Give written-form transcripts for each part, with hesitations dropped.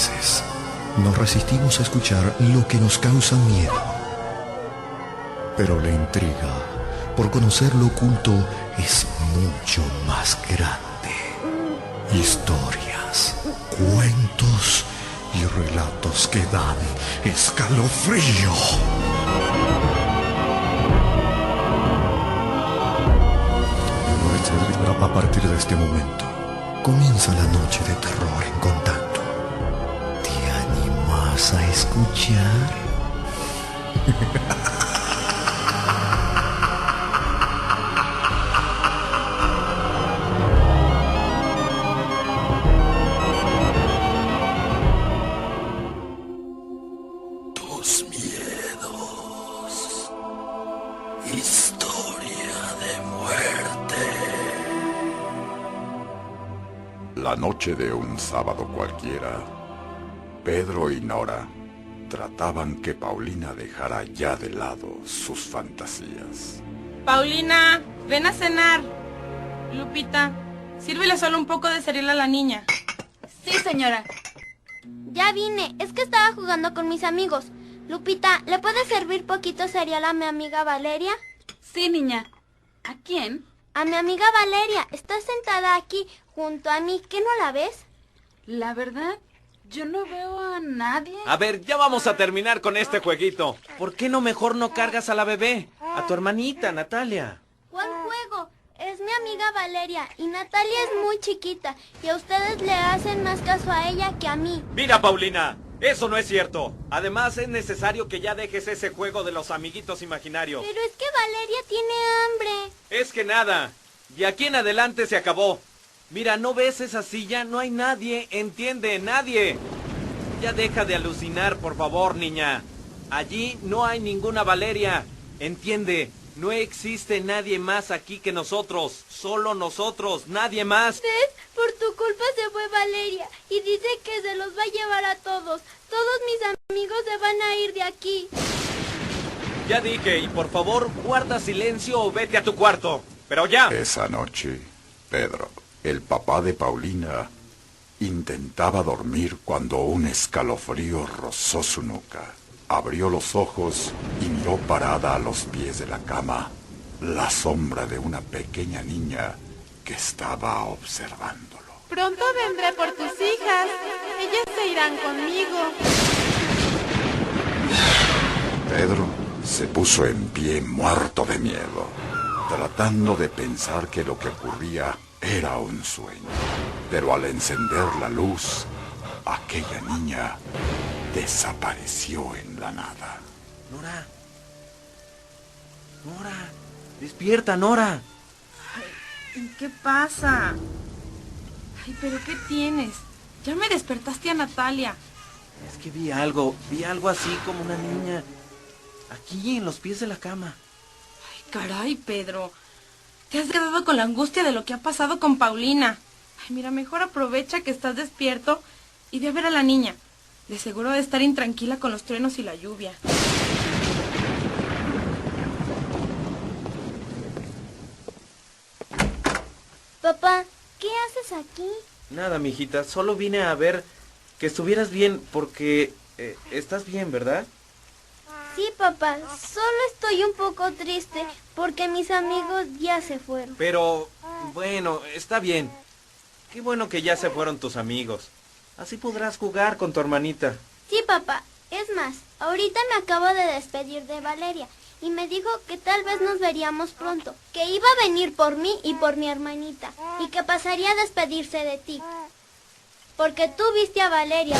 veces nos resistimos a escuchar lo que nos causa miedo. Pero la intriga por conocer lo oculto es mucho más grande. Historias, cuentos y relatos que dan escalofrío. A partir de este momento comienza la noche de terror en contacto. ¿Te animas a escuchar? Tus miedos. Historia de muerte. La noche de un sábado cualquiera, Pedro y Nora trataban que Paulina dejara ya de lado sus fantasías. Paulina, ven a cenar. Lupita, sírvele solo un poco de cereal a la niña. Sí, señora. Ya vine, es que estaba jugando con mis amigos. Lupita, ¿le puedes servir poquito cereal a mi amiga Valeria? Sí, niña. ¿A quién? A mi amiga Valeria. Está sentada aquí, junto a mí. ¿Qué no la ves? La verdad, yo no veo a nadie. A ver, ya vamos a terminar con este jueguito. ¿Por qué no mejor no cargas a la bebé? A tu hermanita, Natalia. ¿Cuál juego? Es mi amiga Valeria y Natalia es muy chiquita y a ustedes le hacen más caso a ella que a mí. Mira, Paulina, eso no es cierto. Además, es necesario que ya dejes ese juego de los amiguitos imaginarios. Pero es que Valeria tiene hambre. Es que nada. De aquí en adelante se acabó. Mira, ¿no ves esa silla? No hay nadie, ¿entiende? Nadie. Ya deja de alucinar, por favor, niña. Allí no hay ninguna Valeria. ¿Entiende? No existe nadie más aquí que nosotros. Solo nosotros, nadie más. ¿Ves? Por tu culpa se fue Valeria y dice que se los va a llevar a todos. Todos mis amigos se van a ir de aquí. Ya dije, y por favor, guarda silencio o vete a tu cuarto. Pero ya. Esa noche, Pedro, el papá de Paulina, intentaba dormir cuando un escalofrío rozó su nuca. Abrió los ojos y miró parada a los pies de la cama la sombra de una pequeña niña que estaba observándolo. Pronto vendré por tus hijas. Ellas se irán conmigo. Pedro se puso en pie muerto de miedo, tratando de pensar que lo que ocurría era un sueño. Pero al encender la luz, aquella niña desapareció en la nada. Nora. Nora. Despierta, Nora. Ay, ¿qué pasa? Ay, ¿pero qué tienes? Ya me despertaste a Natalia. Es que vi algo así como una niña. Aquí, en los pies de la cama. Ay, caray, Pedro. Te has quedado con la angustia de lo que ha pasado con Paulina. Ay, mira, mejor aprovecha que estás despierto y ve a ver a la niña. De seguro de estar intranquila con los truenos y la lluvia. Papá, ¿qué haces aquí? Nada, mijita, solo vine a ver que estuvieras bien, porque estás bien, ¿verdad? Sí, papá, solo estoy un poco triste porque mis amigos ya se fueron. Pero, bueno, está bien. Qué bueno que ya se fueron tus amigos. Así podrás jugar con tu hermanita. Sí, papá. Es más, ahorita me acabo de despedir de Valeria y me dijo que tal vez nos veríamos pronto, que iba a venir por mí y por mi hermanita y que pasaría a despedirse de ti. Porque tú viste a Valeria,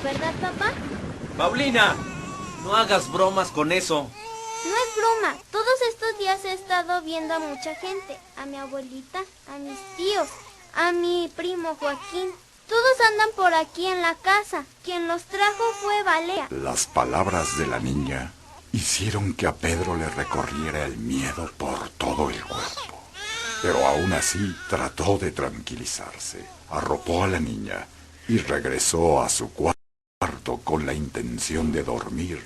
¿verdad, papá? Paulina, no hagas bromas con eso. No es broma. Todos estos días he estado viendo a mucha gente. A mi abuelita, a mis tíos, a mi primo Joaquín. Todos andan por aquí en la casa. Quien los trajo fue Valeria. Las palabras de la niña hicieron que a Pedro le recorriera el miedo por todo el cuerpo. Pero aún así trató de tranquilizarse. Arropó a la niña y regresó a su cuarto con la intención de dormir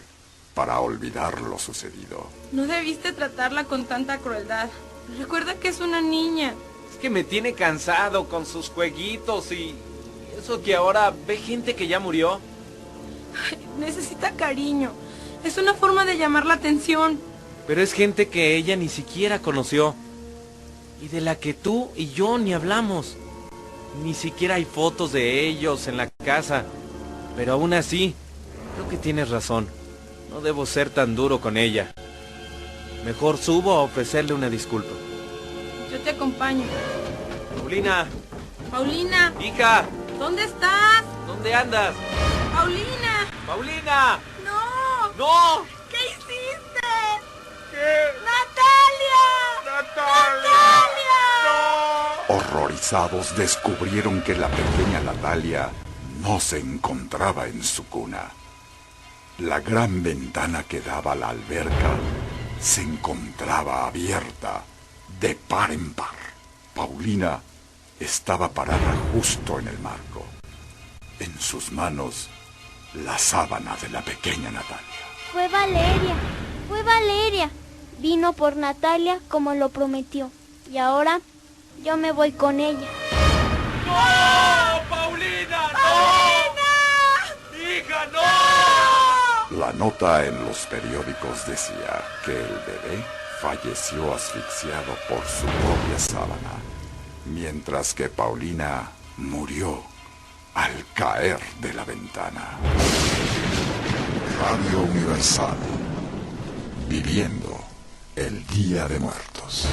para olvidar lo sucedido. No debiste tratarla con tanta crueldad. Recuerda que es una niña. Es que me tiene cansado con sus jueguitos y Eso que ahora ve gente que ya murió. Ay, necesita cariño. Es una forma de llamar la atención. Pero es gente que ella ni siquiera conoció. Y de la que tú y yo ni hablamos. Ni siquiera hay fotos de ellos en la casa. Pero aún así, creo que tienes razón. No debo ser tan duro con ella. Mejor subo a ofrecerle una disculpa. Yo te acompaño. Paulina. Paulina. Hija. ¿Dónde estás? ¿Dónde andas? Paulina. Paulina. No. No. ¿Qué hiciste? ¿Qué? Natalia. Natalia. No. Horrorizados descubrieron que la pequeña Natalia no se encontraba en su cuna. La gran ventana que daba a la alberca se encontraba abierta de par en par. Paulina estaba parada justo en el marco. En sus manos, la sábana de la pequeña Natalia. Fue Valeria. Vino por Natalia como lo prometió. Y ahora yo me voy con ella. ¡No! ¡Paulina! ¡No! ¡Hija, no! La nota en los periódicos decía que el bebé falleció asfixiado por su propia sábana, mientras que Paulina murió al caer de la ventana. Radio Universal, viviendo el Día de Muertos.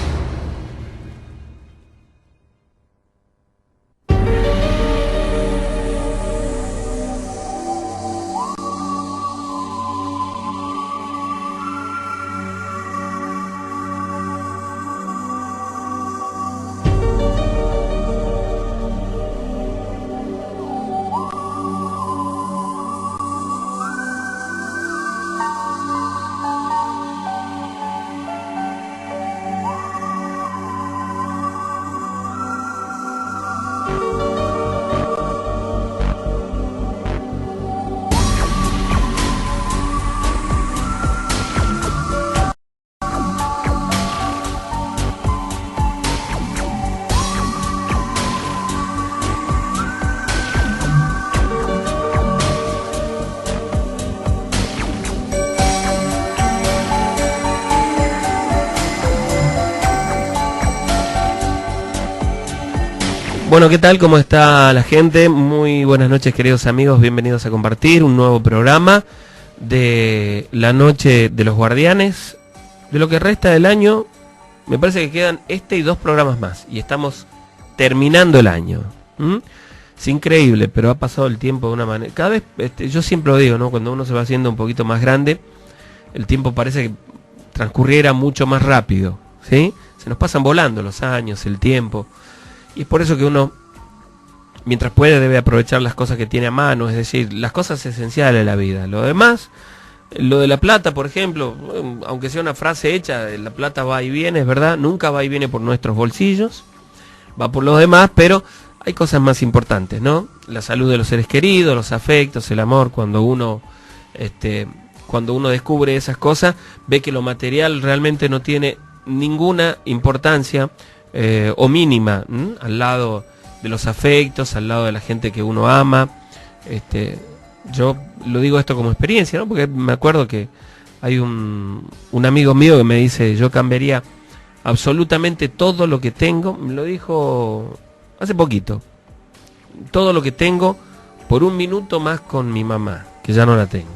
Bueno, ¿qué tal? ¿Cómo está la gente? Muy buenas noches, queridos amigos. Bienvenidos a compartir un nuevo programa de la Noche de los Guardianes. De lo que resta del año, me parece que quedan este y 2 programas más. Y estamos terminando el año. Es increíble, pero ha pasado el tiempo de una manera... Cada vez, yo siempre lo digo, ¿no? Cuando uno se va haciendo un poquito más grande, el tiempo parece que transcurriera mucho más rápido, ¿sí? Se nos pasan volando los años, el tiempo... Y es por eso que uno, mientras puede, debe aprovechar las cosas que tiene a mano, es decir, las cosas esenciales de la vida. Lo demás, lo de la plata, por ejemplo, aunque sea una frase hecha, la plata va y viene, es verdad, nunca va y viene por nuestros bolsillos, va por los demás, pero hay cosas más importantes, ¿no? La salud de los seres queridos, los afectos, el amor, cuando uno descubre esas cosas, ve que lo material realmente no tiene ninguna importancia, o mínima, al lado de los afectos, al lado de la gente que uno ama. Yo lo digo esto como experiencia, ¿no? Porque me acuerdo que hay un amigo mío que me dice, yo cambiaría absolutamente todo lo que tengo, me lo dijo hace poquito, todo lo que tengo por un minuto más con mi mamá, que ya no la tengo.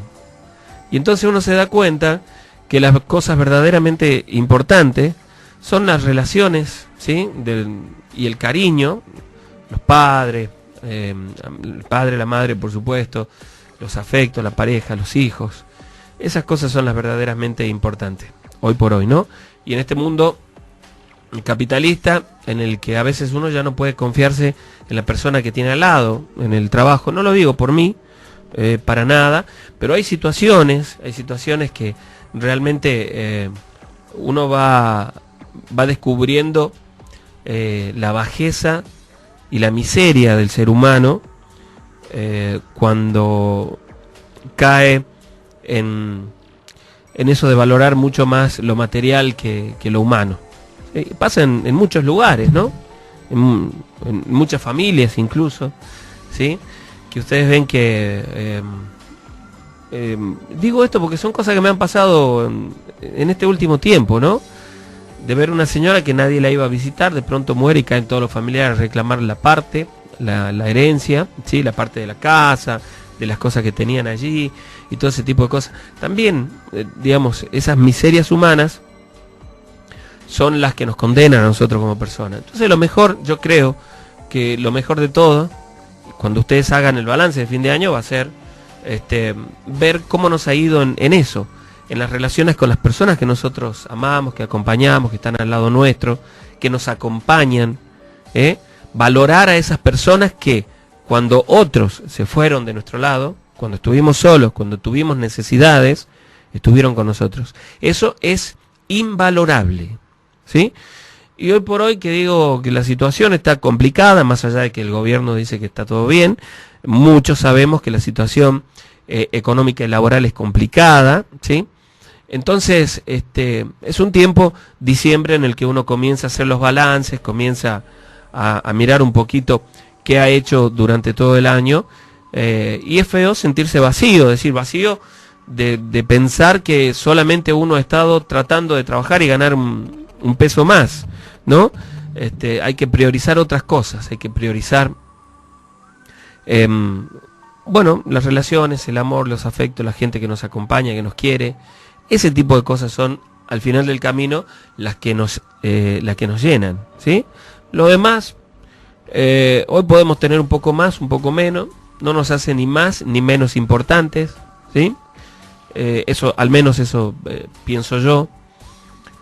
Y entonces uno se da cuenta que las cosas verdaderamente importantes son las relaciones, ¿sí? Y el cariño, los padres, el padre, la madre, por supuesto, los afectos, la pareja, los hijos. Esas cosas son las verdaderamente importantes, hoy por hoy, ¿no? Y en este mundo capitalista, en el que a veces uno ya no puede confiarse en la persona que tiene al lado, en el trabajo, no lo digo por mí, para nada, pero hay situaciones que realmente uno va descubriendo la bajeza y la miseria del ser humano cuando cae en eso de valorar mucho más lo material que lo humano. Pasa en muchos lugares, ¿no? En muchas familias incluso ¿sí? Que ustedes ven que... digo esto porque son cosas que me han pasado en este último tiempo, ¿no? De ver una señora que nadie la iba a visitar, de pronto muere y caen todos los familiares a reclamar la parte, la herencia, ¿sí? La parte de la casa, de las cosas que tenían allí y todo ese tipo de cosas. También, digamos, esas miserias humanas son las que nos condenan a nosotros como personas. Entonces lo mejor, yo creo que lo mejor de todo, cuando ustedes hagan el balance de fin de año, va a ser ver cómo nos ha ido en eso, en las relaciones con las personas que nosotros amamos, que acompañamos, que están al lado nuestro, que nos acompañan, valorar a esas personas que cuando otros se fueron de nuestro lado, cuando estuvimos solos, cuando tuvimos necesidades, estuvieron con nosotros. Eso es invalorable, ¿sí? Y hoy por hoy que digo que la situación está complicada, más allá de que el gobierno dice que está todo bien, muchos sabemos que la situación económica y laboral es complicada, ¿sí? Entonces, es un tiempo, diciembre, en el que uno comienza a hacer los balances, comienza a mirar un poquito qué ha hecho durante todo el año, y es feo sentirse vacío, decir vacío de pensar que solamente uno ha estado tratando de trabajar y ganar un peso más, ¿no? Hay que priorizar otras cosas, hay que priorizar, bueno, las relaciones, el amor, los afectos, la gente que nos acompaña, que nos quiere. Ese tipo de cosas son, al final del camino, las que nos llenan, ¿sí? Lo demás, hoy podemos tener un poco más, un poco menos, no nos hace ni más ni menos importantes, ¿sí? Eso, al menos eso pienso yo.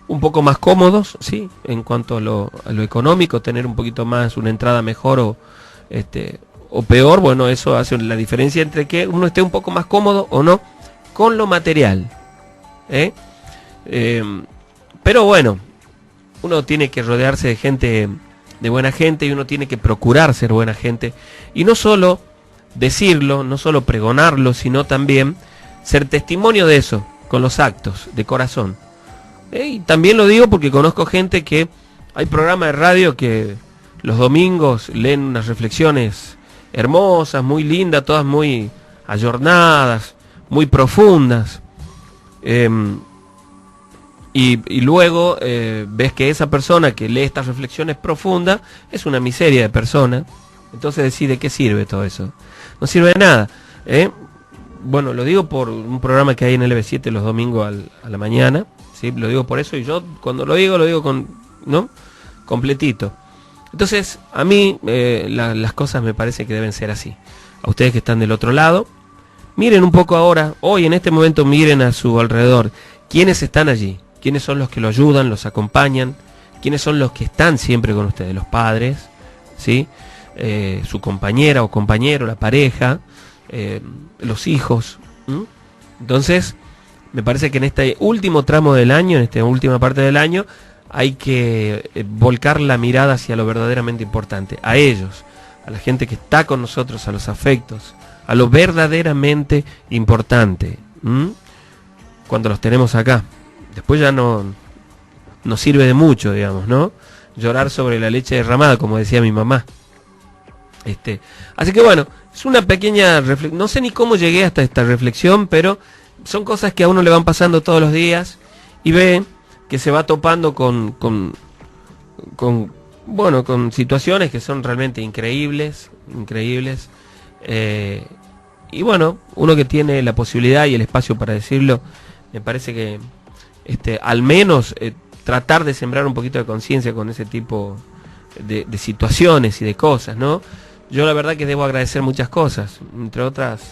Un poco más cómodos, sí, en cuanto a lo económico, tener un poquito más, una entrada mejor o peor, bueno, eso hace la diferencia entre que uno esté un poco más cómodo o no con lo material, pero bueno, uno tiene que rodearse de gente, de buena gente, y uno tiene que procurar ser buena gente, y no solo decirlo, no solo pregonarlo, sino también ser testimonio de eso, con los actos, de corazón. Y también lo digo porque conozco gente que hay programas de radio que los domingos leen unas reflexiones hermosas, muy lindas, todas muy ayornadas, muy profundas, y luego ves que esa persona que lee estas reflexiones profundas es una miseria de persona. Entonces decís, ¿de qué sirve todo eso? No sirve de nada, Bueno, lo digo por un programa que hay en LB7 los domingos a la mañana, ¿sí? Lo digo por eso, y yo cuando lo digo con, ¿no? Completito. Entonces, a mí las cosas me parece que deben ser así. A ustedes que están del otro lado, miren un poco ahora, hoy en este momento miren a su alrededor. ¿Quiénes están allí? ¿Quiénes son los que lo ayudan, los acompañan? ¿Quiénes son los que están siempre con ustedes? Los padres, ¿sí? Su compañera o compañero, la pareja, los hijos. Entonces, me parece que en este último tramo del año, en esta última parte del año, hay que volcar la mirada hacia lo verdaderamente importante, a ellos, a la gente que está con nosotros, a los afectos, a lo verdaderamente importante, cuando los tenemos acá. Después ya no sirve de mucho, digamos, ¿no? Llorar sobre la leche derramada, como decía mi mamá. Así que bueno, es una pequeña reflexión. No sé ni cómo llegué hasta esta reflexión, pero son cosas que a uno le van pasando todos los días y ve que se va topando con situaciones que son realmente increíbles. Y bueno, uno que tiene la posibilidad y el espacio para decirlo, me parece que al menos tratar de sembrar un poquito de conciencia con ese tipo de situaciones y de cosas, ¿no? Yo la verdad que debo agradecer muchas cosas, entre otras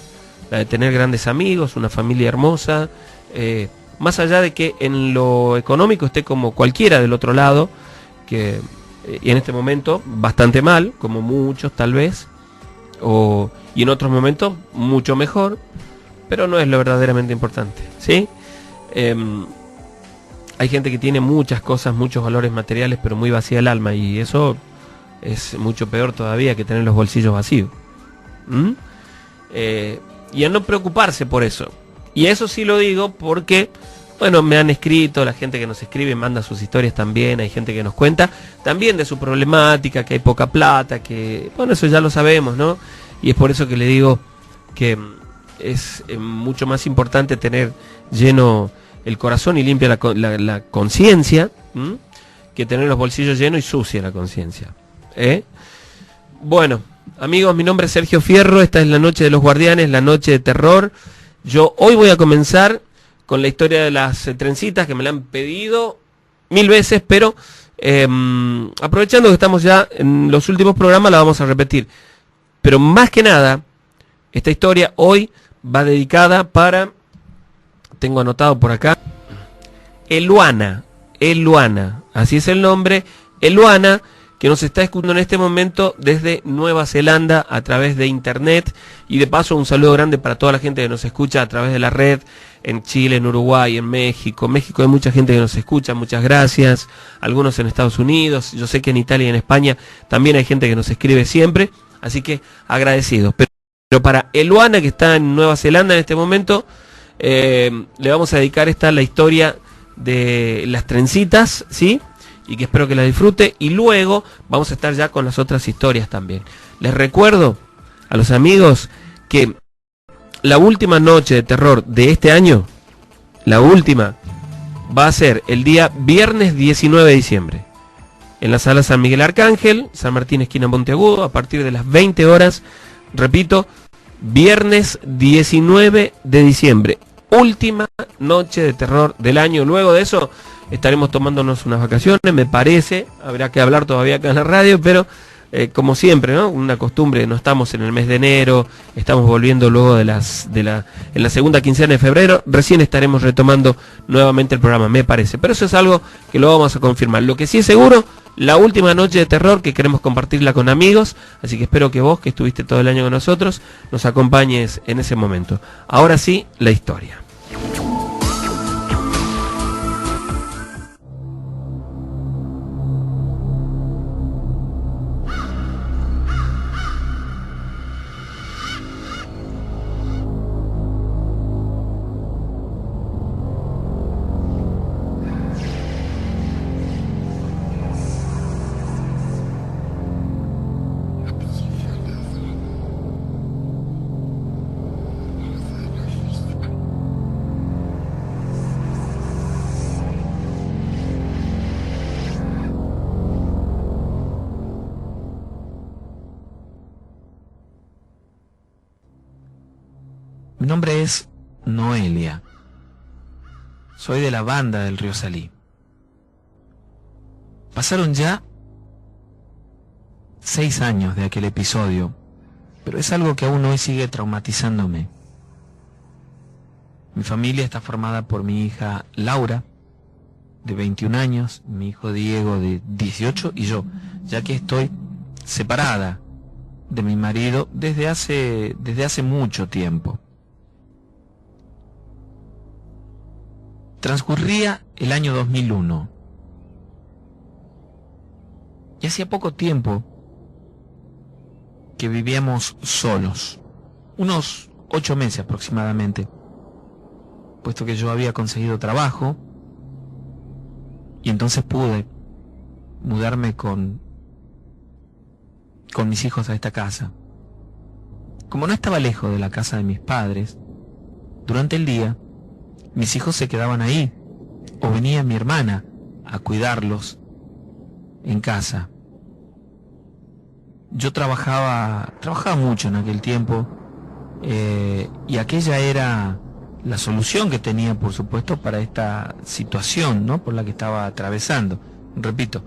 la de tener grandes amigos, una familia hermosa, más allá de que en lo económico esté como cualquiera del otro lado, y en este momento bastante mal, como muchos tal vez, y en otros momentos mucho mejor, pero no es lo verdaderamente importante, ¿sí? Hay gente que tiene muchas cosas, muchos valores materiales, pero muy vacía el alma, y eso es mucho peor todavía que tener los bolsillos vacíos. Y a no preocuparse por eso. Y eso sí lo digo porque, bueno, me han escrito, la gente que nos escribe manda sus historias también, hay gente que nos cuenta también de su problemática, que hay poca plata, que, bueno, eso ya lo sabemos, ¿no? y es por eso que le digo que es mucho más importante tener lleno el corazón y limpia la conciencia, que tener los bolsillos llenos y sucia la conciencia. Bueno, amigos, mi nombre es Sergio Fierro, esta es la Noche de los Guardianes, la noche de terror. Yo hoy voy a comenzar con la historia de las trencitas, que me la han pedido 1000 veces, pero aprovechando que estamos ya en los últimos programas, la vamos a repetir. Pero más que nada, esta historia hoy va dedicada para, tengo anotado por acá, Eluana, así es el nombre, Eluana, que nos está escuchando en este momento desde Nueva Zelanda a través de internet, y de paso un saludo grande para toda la gente que nos escucha a través de la red, en Chile, en Uruguay, en México. México hay mucha gente que nos escucha, muchas gracias, algunos en Estados Unidos, yo sé que en Italia y en España también hay gente que nos escribe siempre, así que agradecidos. Pero para Eluana, que está en Nueva Zelanda en este momento, le vamos a dedicar la historia de las trencitas, ¿sí? Y que espero que la disfrute, y luego vamos a estar ya con las otras historias también. Les recuerdo a los amigos que la última noche de terror de este año, la última, va a ser el día viernes 19 de diciembre, en la sala San Miguel Arcángel, San Martín esquina Monteagudo, a partir de las 20 horas, repito, viernes 19 de diciembre, última noche de terror del año. Luego de eso estaremos tomándonos unas vacaciones, me parece, habrá que hablar todavía acá en la radio, pero como siempre, ¿no? Una costumbre, no estamos en el mes de enero, estamos volviendo luego en la segunda quincena de febrero, recién estaremos retomando nuevamente el programa, me parece, pero eso es algo que lo vamos a confirmar. Lo que sí es seguro, la última noche de terror, que queremos compartirla con amigos, así que espero que vos, que estuviste todo el año con nosotros, nos acompañes en ese momento. Ahora sí, la historia. Mi nombre es Noelia. Soy de la banda del Río Salí. Pasaron ya 6 años de aquel episodio, pero es algo que aún hoy sigue traumatizándome. Mi familia está formada por mi hija Laura, de 21 años, mi hijo Diego, de 18, y yo, ya que estoy separada de mi marido desde hace mucho tiempo. Transcurría el año 2001 y hacía poco tiempo que vivíamos solos, unos 8 meses aproximadamente, puesto que yo había conseguido trabajo y entonces pude mudarme con mis hijos a esta casa. Como no estaba lejos de la casa de mis padres, durante el día mis hijos se quedaban ahí, o venía mi hermana a cuidarlos en casa. Yo trabajaba mucho en aquel tiempo, y aquella era la solución que tenía, por supuesto, para esta situación, ¿no?, por la que estaba atravesando. Repito,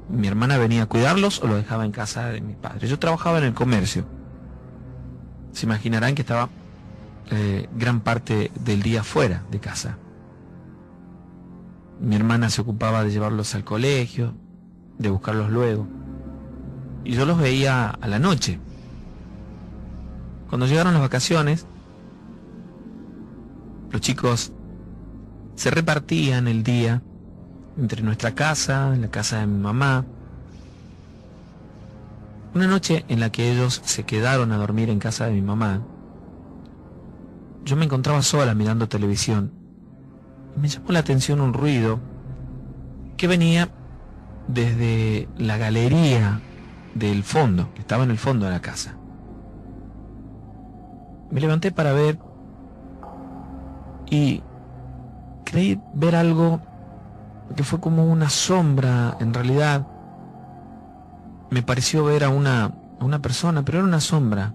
mi hermana venía a cuidarlos o los dejaba en casa de mis padres. Yo trabajaba en el comercio. Se imaginarán que estaba gran parte del día fuera de casa. Mi hermana se ocupaba de llevarlos al colegio, de buscarlos luego, y yo los veía a la noche. Cuando llegaron las vacaciones, los chicos se repartían el día entre nuestra casa, la casa de mi mamá. Una noche en la que ellos se quedaron a dormir en casa de mi mamá, yo me encontraba sola mirando televisión. Me llamó la atención un ruido que venía desde la galería del fondo, que estaba en el fondo de la casa. Me levanté para ver y creí ver algo que fue como una sombra. En realidad me pareció ver a una persona, pero era una sombra.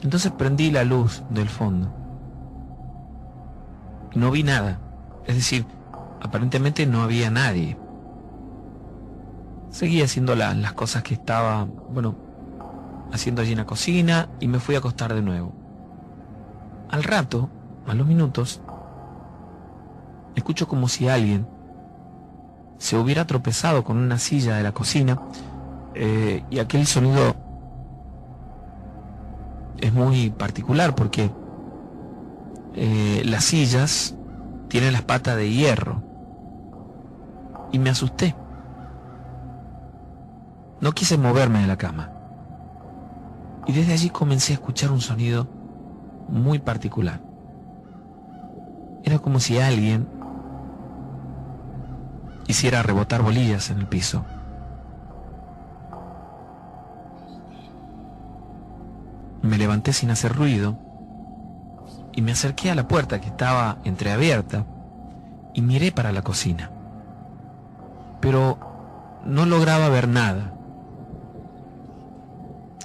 Entonces prendí la luz del fondo. No vi nada. Es decir, aparentemente no había nadie. Seguí haciendo las cosas que estaba, haciendo allí en la cocina, y me fui a acostar de nuevo. Al rato, a los minutos, escucho como si alguien se hubiera tropezado con una silla de la cocina, y aquel sonido es muy particular porque las sillas tienen las patas de hierro, y me asusté. No quise moverme de la cama, y desde allí comencé a escuchar un sonido muy particular. Era como si alguien hiciera rebotar bolillas en el piso. Me levanté sin hacer ruido y me acerqué a la puerta que estaba entreabierta y miré para la cocina, pero no lograba ver nada,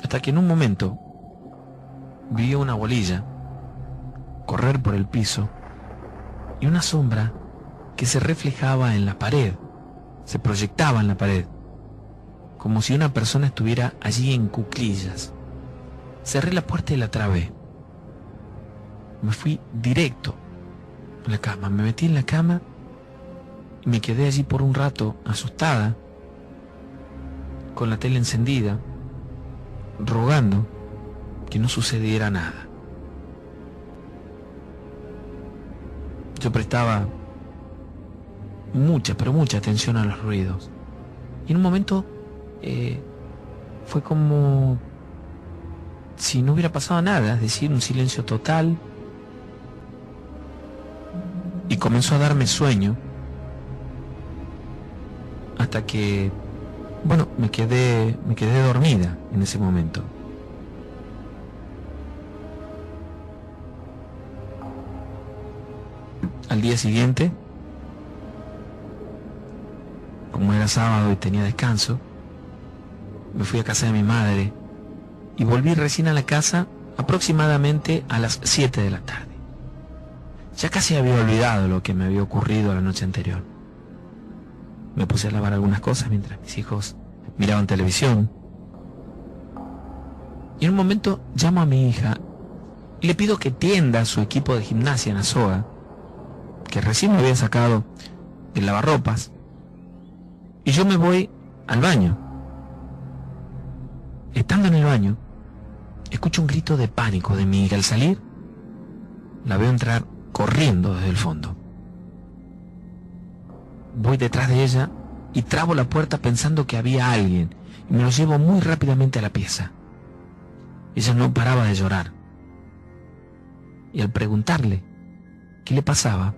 hasta que en un momento vi una bolilla correr por el piso y una sombra que se reflejaba en la pared, se proyectaba en la pared, como si una persona estuviera allí en cuclillas. Cerré la puerta y la trabé. Me fui directo a la cama, me metí en la cama y me quedé allí por un rato, asustada, con la tele encendida, rogando que no sucediera nada. Yo prestaba mucha, pero mucha atención a los ruidos. Y en un momento fue como si no hubiera pasado nada, es decir, un silencio total. Y comenzó a darme sueño hasta que, me quedé dormida en ese momento. Al día siguiente, como era sábado y tenía descanso, me fui a casa de mi madre y volví recién a la casa aproximadamente a las 7 de la tarde. Ya casi había olvidado lo que me había ocurrido la noche anterior. Me puse a lavar algunas cosas mientras mis hijos miraban televisión. Y en un momento llamo a mi hija y le pido que tienda su equipo de gimnasia en la soga, que recién me había sacado del lavarropas, y yo me voy al baño. Estando en el baño, escucho un grito de pánico de mi hija. Al salir, la veo entrar corriendo desde el fondo. Voy detrás de ella y trabo la puerta pensando que había alguien, y me lo llevo muy rápidamente a la pieza. Ella no paraba de llorar, y al preguntarle qué le pasaba,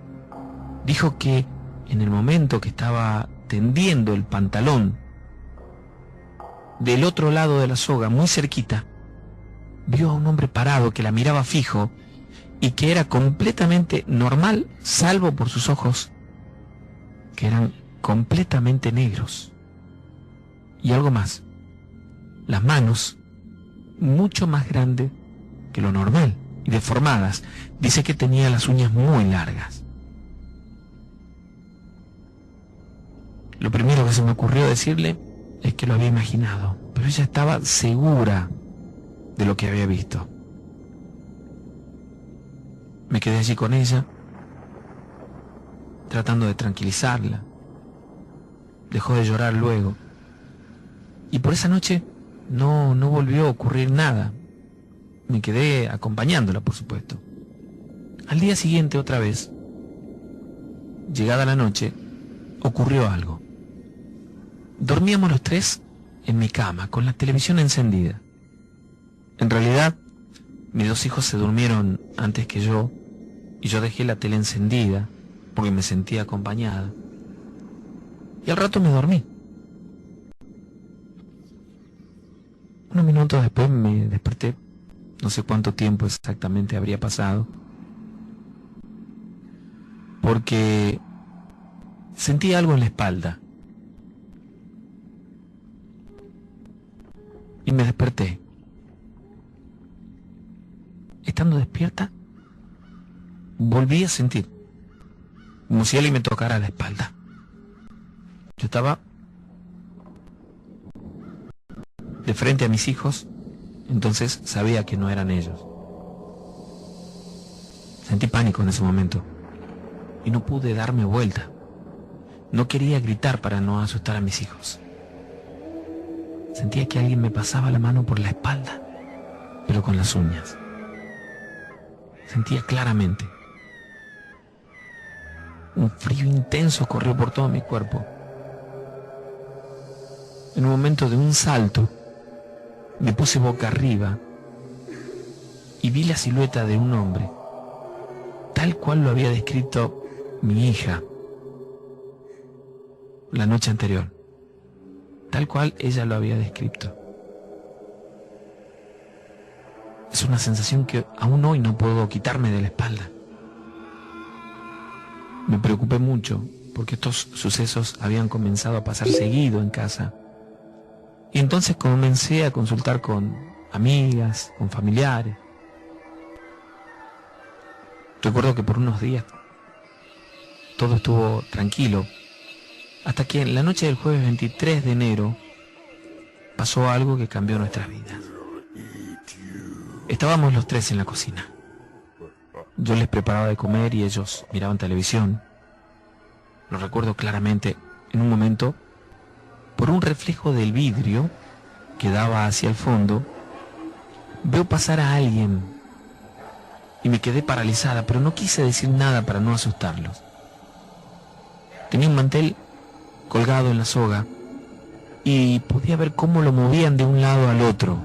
dijo que en el momento que estaba tendiendo el pantalón del otro lado de la soga, muy cerquita, vio a un hombre parado que la miraba fijo y que era completamente normal, salvo por sus ojos, que eran completamente negros. Y algo más, las manos mucho más grandes que lo normal y deformadas. Dice que tenía las uñas muy largas. Lo primero que se me ocurrió decirle es que lo había imaginado, pero ella estaba segura de lo que había visto. Me quedé allí con ella, tratando de tranquilizarla. Dejó de llorar luego, y por esa noche no volvió a ocurrir nada. Me quedé acompañándola, por supuesto. Al día siguiente, otra vez, llegada la noche, ocurrió algo. Dormíamos los tres en mi cama, con la televisión encendida. En realidad, mis dos hijos se durmieron antes que yo, y yo dejé la tele encendida porque me sentía acompañada. Y al rato me dormí. Unos minutos después me desperté no sé cuánto tiempo exactamente habría pasado, porque sentí algo en la espalda y me desperté. Estando despierta, volví a sentir como si alguien me tocara la espalda. Yo estaba de frente a mis hijos, entonces sabía que no eran ellos. Sentí pánico en ese momento y no pude darme vuelta. No quería gritar para no asustar a mis hijos. Sentía que alguien me pasaba la mano por la espalda, pero con las uñas. Sentía claramente. Un frío intenso corrió por todo mi cuerpo. En un momento de un salto, me puse boca arriba y vi la silueta de un hombre, tal cual lo había descrito mi hija la noche anterior, tal cual ella lo había descrito. Es una sensación que aún hoy no puedo quitarme de la espalda. Me preocupé mucho porque estos sucesos habían comenzado a pasar seguido en casa. Y entonces comencé a consultar con amigas, con familiares. Recuerdo que por unos días todo estuvo tranquilo, hasta que en la noche del jueves 23 de enero pasó algo que cambió nuestras vidas. Estábamos los tres en la cocina. Yo les preparaba de comer y ellos miraban televisión. Lo recuerdo claramente. En un momento, por un reflejo del vidrio que daba hacia el fondo, veo pasar a alguien y me quedé paralizada, pero no quise decir nada para no asustarlos. Tenía un mantel colgado en la soga y podía ver cómo lo movían de un lado al otro,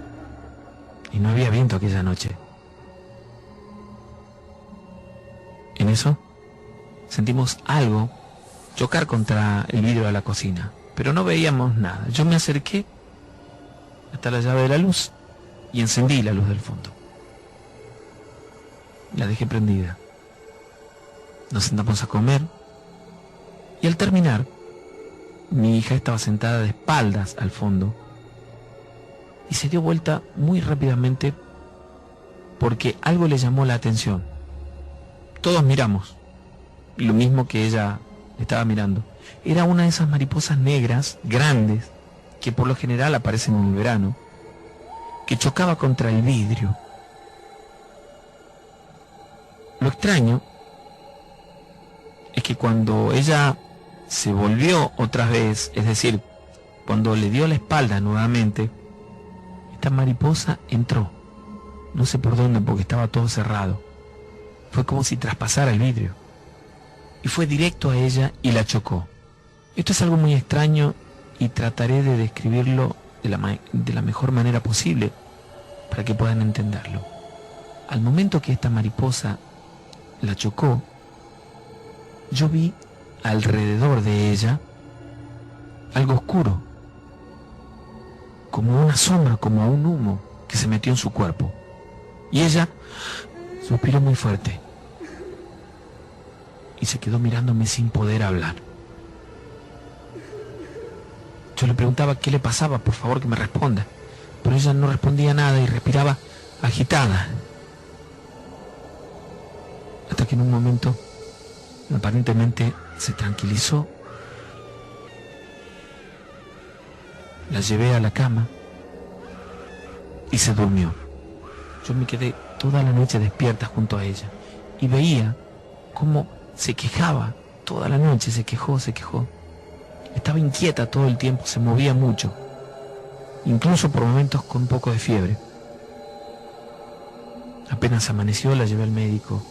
y no había viento aquella noche. En eso sentimos algo chocar contra el vidrio de la cocina, pero no veíamos nada. Yo me acerqué hasta la llave de la luz y encendí la luz del fondo. La dejé prendida. Nos sentamos a comer y al terminar, mi hija estaba sentada de espaldas al fondo y se dio vuelta muy rápidamente porque algo le llamó la atención. Todos miramos, lo mismo que ella estaba mirando. Era una de esas mariposas negras, grandes, que por lo general aparecen en el verano, que chocaba contra el vidrio. Lo extraño es que cuando ella se volvió otra vez, es decir, cuando le dio la espalda nuevamente, esta mariposa entró. No sé por dónde, porque estaba todo cerrado. Fue como si traspasara el vidrio. Y fue directo a ella y la chocó. Esto es algo muy extraño y trataré de describirlo de la mejor manera posible para que puedan entenderlo. Al momento que esta mariposa la chocó, yo vi alrededor de ella algo oscuro, como una sombra, como un humo que se metió en su cuerpo. Y ella suspiró muy fuerte y se quedó mirándome sin poder hablar. Yo le preguntaba qué le pasaba, por favor que me responda, pero ella no respondía nada y respiraba agitada. Hasta que en un momento aparentemente se tranquilizó. La llevé a la cama y se durmió. Yo me quedé toda la noche despierta junto a ella y veía cómo se quejaba toda la noche, se quejó. Estaba inquieta todo el tiempo, se movía mucho, incluso por momentos con un poco de fiebre. Apenas amaneció, la llevé al médico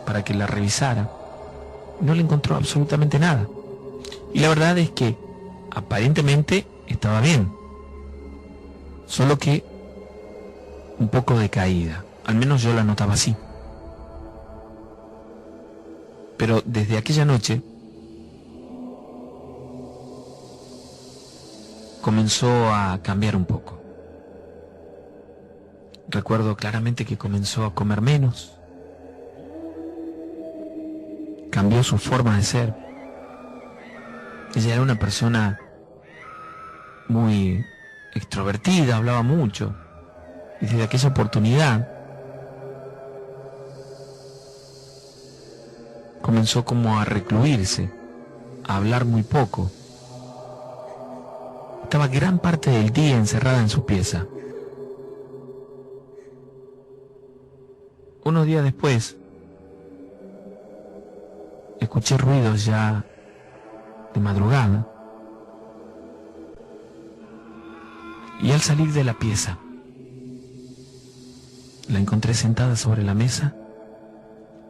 para que la revisara. No le encontró absolutamente nada. Y la verdad es que aparentemente estaba bien, solo que un poco decaída. Al menos yo la notaba así. Pero desde aquella noche comenzó a cambiar un poco. Recuerdo claramente que comenzó a comer menos. Cambió su forma de ser. Ella era una persona muy extrovertida, hablaba mucho. Y desde aquella oportunidad comenzó como a recluirse, a hablar muy poco. Estaba gran parte del día encerrada en su pieza. Unos días después, escuché ruidos ya de madrugada, y al salir de la pieza, la encontré sentada sobre la mesa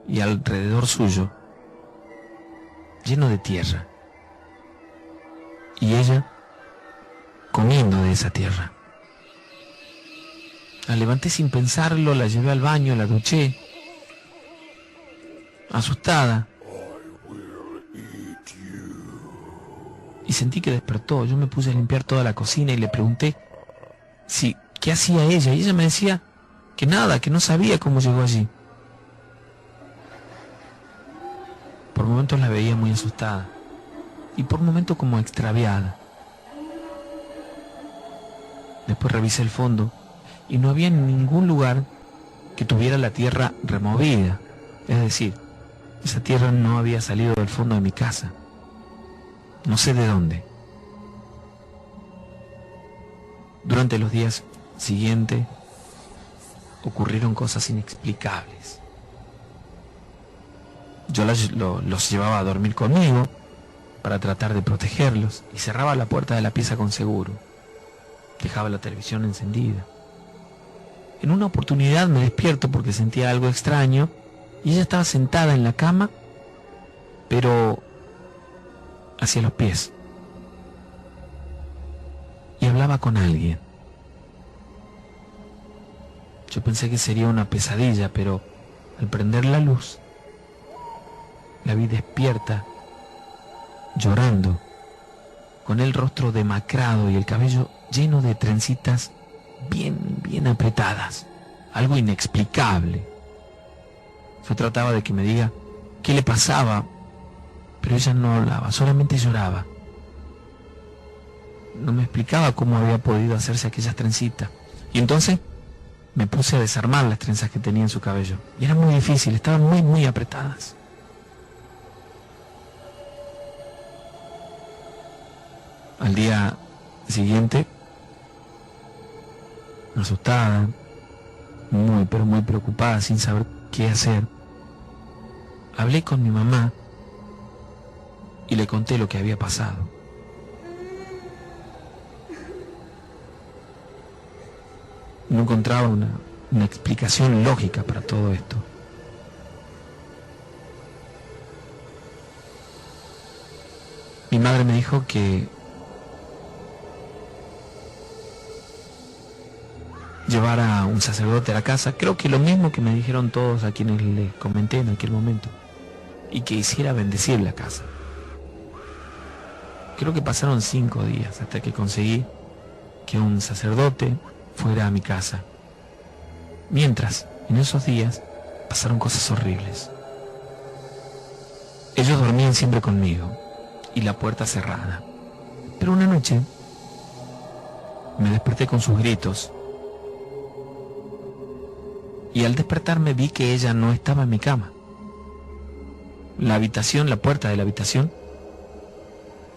y alrededor suyo, lleno de tierra, y ella comiendo de esa tierra. La levanté sin pensarlo, la llevé al baño, la duché, asustada, y sentí que despertó. Yo me puse a limpiar toda la cocina y le pregunté qué hacía ella, y ella me decía que nada, que no sabía cómo llegó allí. Por momentos la veía muy asustada y por momentos como extraviada. Después revisé el fondo y no había en ningún lugar que tuviera la tierra removida. Es decir, esa tierra no había salido del fondo de mi casa. No sé de dónde. Durante los días siguientes ocurrieron cosas inexplicables. Yo los llevaba a dormir conmigo para tratar de protegerlos y cerraba la puerta de la pieza con seguro. Dejaba la televisión encendida. En una oportunidad me despierto porque sentía algo extraño y ella estaba sentada en la cama, pero hacia los pies, y hablaba con alguien. Yo pensé que sería una pesadilla, pero al prender la luz la vi despierta, llorando, con el rostro demacrado y el cabello lleno de trencitas bien apretadas, algo inexplicable. Yo trataba de que me diga qué le pasaba, pero ella no hablaba, solamente lloraba. No me explicaba cómo había podido hacerse aquellas trencitas. Y entonces me puse a desarmar las trenzas que tenía en su cabello. Y era muy difícil, estaban muy apretadas. Al día siguiente, asustada, pero muy preocupada, sin saber qué hacer, hablé con mi mamá y le conté lo que había pasado. No encontraba una explicación lógica para todo esto. Mi madre me dijo que llevara a un sacerdote a la casa, creo que lo mismo que me dijeron todos a quienes les comenté en aquel momento, y que hiciera bendecir la casa. Creo que pasaron 5 días hasta que conseguí que un sacerdote fuera a mi casa. Mientras, en esos días, pasaron cosas horribles. Ellos dormían siempre conmigo y la puerta cerrada. Pero una noche me desperté con sus gritos y al despertarme vi que ella no estaba en mi cama. La puerta de la habitación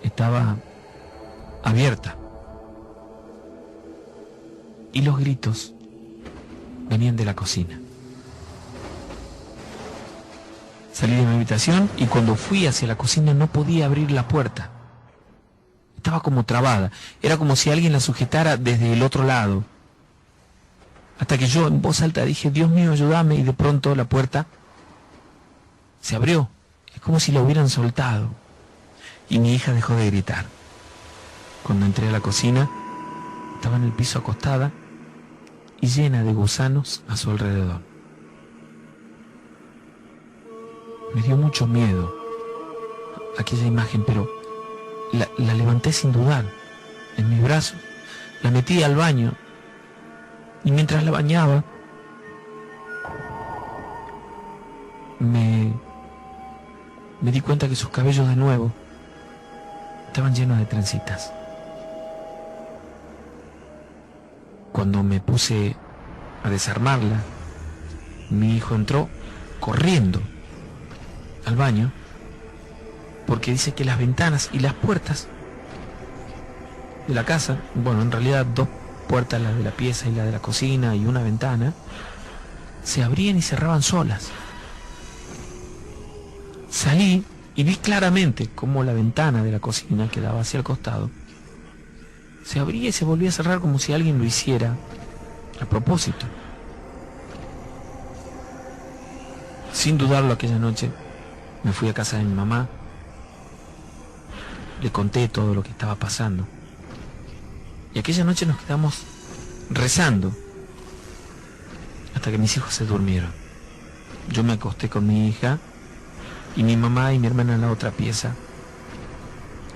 estaba abierta y los gritos venían de la cocina. Salí de mi habitación y cuando fui hacia la cocina no podía abrir la puerta. Estaba como trabada, era como si alguien la sujetara desde el otro lado. Hasta que yo en voz alta dije, Dios mío, ayúdame, y de pronto la puerta se abrió. Es como si la hubieran soltado. Y mi hija dejó de gritar. Cuando entré a la cocina, estaba en el piso acostada y llena de gusanos a su alrededor. Me dio mucho miedo aquella imagen, pero la levanté sin dudar en mis brazos, la metí al baño Y mientras la bañaba, me di cuenta que sus cabellos de nuevo estaban llenos de trencitas. Cuando me puse a desarmarla, mi hijo entró corriendo al baño porque dice que las ventanas y las puertas de la casa, bueno, en realidad 2 puertas, la de la pieza y la de la cocina y una ventana, se abrían y cerraban solas. Salí y vi claramente cómo la ventana de la cocina, que daba hacia el costado, se abría y se volvía a cerrar como si alguien lo hiciera a propósito. Sin dudarlo, aquella noche me fui a casa de mi mamá, le conté todo lo que estaba pasando. Y aquella noche nos quedamos rezando hasta que mis hijos se durmieron. Yo me acosté con mi hija y mi mamá y mi hermana en la otra pieza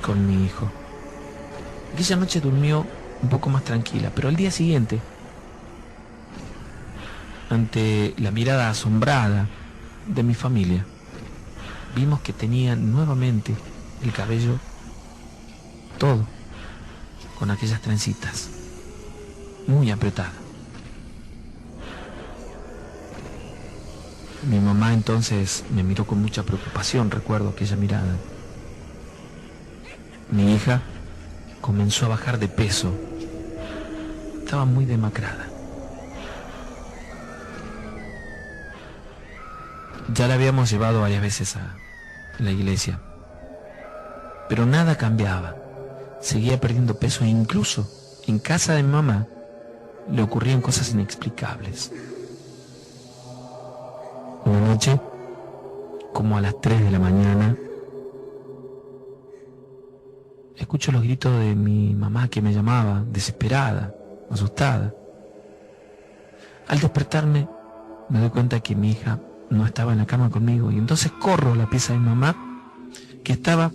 con mi hijo. Aquella noche durmió un poco más tranquila, pero al día siguiente, ante la mirada asombrada de mi familia, vimos que tenía nuevamente el cabello todo con aquellas trencitas, muy apretada. Mi mamá entonces me miró con mucha preocupación, recuerdo aquella mirada. Mi hija comenzó a bajar de peso, estaba muy demacrada. Ya la habíamos llevado varias veces a la iglesia, pero nada cambiaba. Seguía perdiendo peso e incluso en casa de mi mamá le ocurrían cosas inexplicables. Una noche, como a las 3 de la mañana, escucho los gritos de mi mamá que me llamaba, desesperada, asustada. Al despertarme, me doy cuenta que mi hija no estaba en la cama conmigo y entonces corro a la pieza de mi mamá, que estaba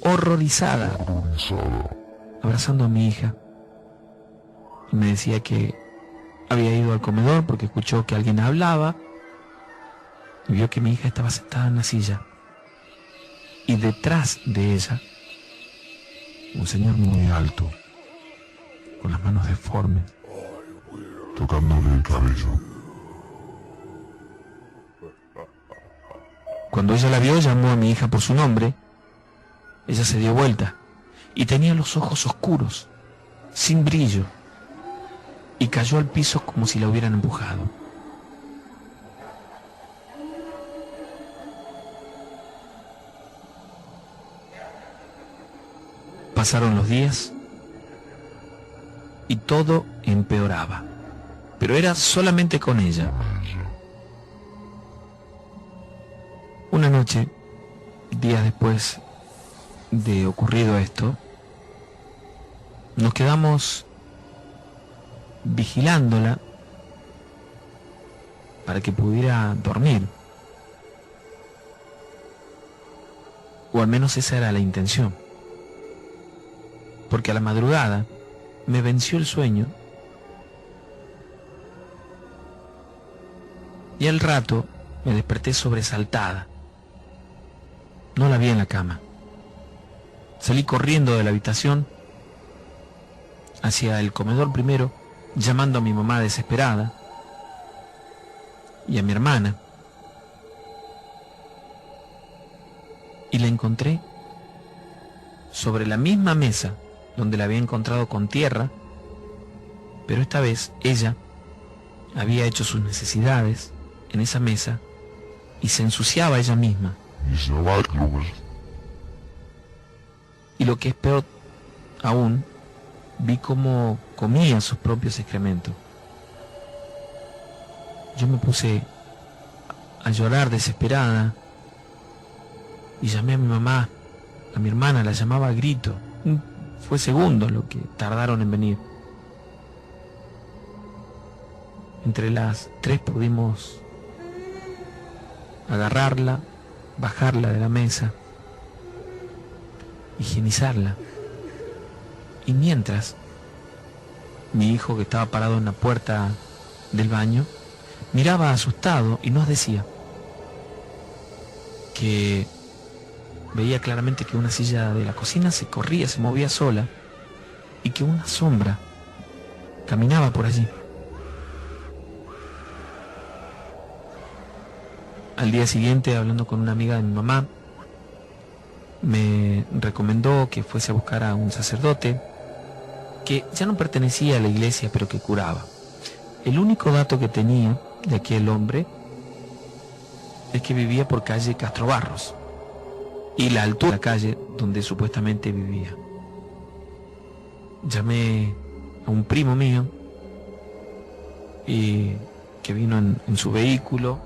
horrorizada, abrazando a mi hija. Y me decía que había ido al comedor porque escuchó que alguien hablaba y vio que mi hija estaba sentada en la silla. Y detrás de ella, un señor muy alto, con las manos deformes, tocándole el cabello. Cuando ella la vio, llamó a mi hija por su nombre. Ella se dio vuelta y tenía los ojos oscuros, sin brillo, y cayó al piso como si la hubieran empujado. Pasaron los días y todo empeoraba, pero era solamente con ella. Una noche, días después de ocurrido esto, nos quedamos vigilándola para que pudiera dormir. O al menos esa era la intención. Porque a la madrugada me venció el sueño y al rato me desperté sobresaltada. No la vi en la cama. Salí corriendo de la habitación hacia el comedor primero, llamando a mi mamá desesperada y a mi hermana. Y la encontré sobre la misma mesa donde la había encontrado con tierra, pero esta vez ella había hecho sus necesidades en esa mesa y se ensuciaba ella misma. Y lo que es peor aún, vi cómo comía sus propios excrementos. Yo me puse a llorar desesperada y llamé a mi mamá, a mi hermana, la llamaba a grito. Fue segundos lo que tardaron en venir. Entre las 3 pudimos agarrarla, bajarla de la mesa, higienizarla. Y mientras, mi hijo, que estaba parado en la puerta del baño, miraba asustado y nos decía que veía claramente que una silla de la cocina se corría, se movía sola y que una sombra caminaba por allí. Al día siguiente, hablando con una amiga de mi mamá, me recomendó que fuese a buscar a un sacerdote que ya no pertenecía a la iglesia, pero que curaba. El único dato que tenía de aquel hombre es que vivía por calle Castro Barros y la altura de la calle donde supuestamente vivía. Llamé a un primo mío y que vino en su vehículo,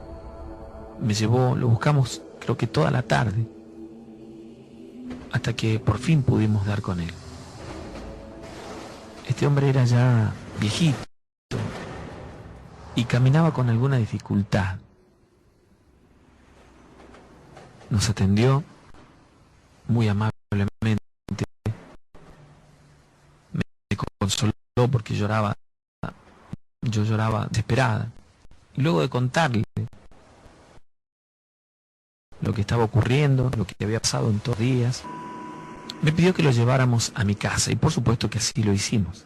me llevó, lo buscamos creo que toda la tarde, hasta que por fin pudimos dar con él. Este hombre era ya viejito y caminaba con alguna dificultad. Nos atendió muy amablemente, me consoló porque yo lloraba desesperada. Y luego de contarle lo que estaba ocurriendo, lo que había pasado en todos los días, me pidió que lo lleváramos a mi casa y por supuesto que así lo hicimos.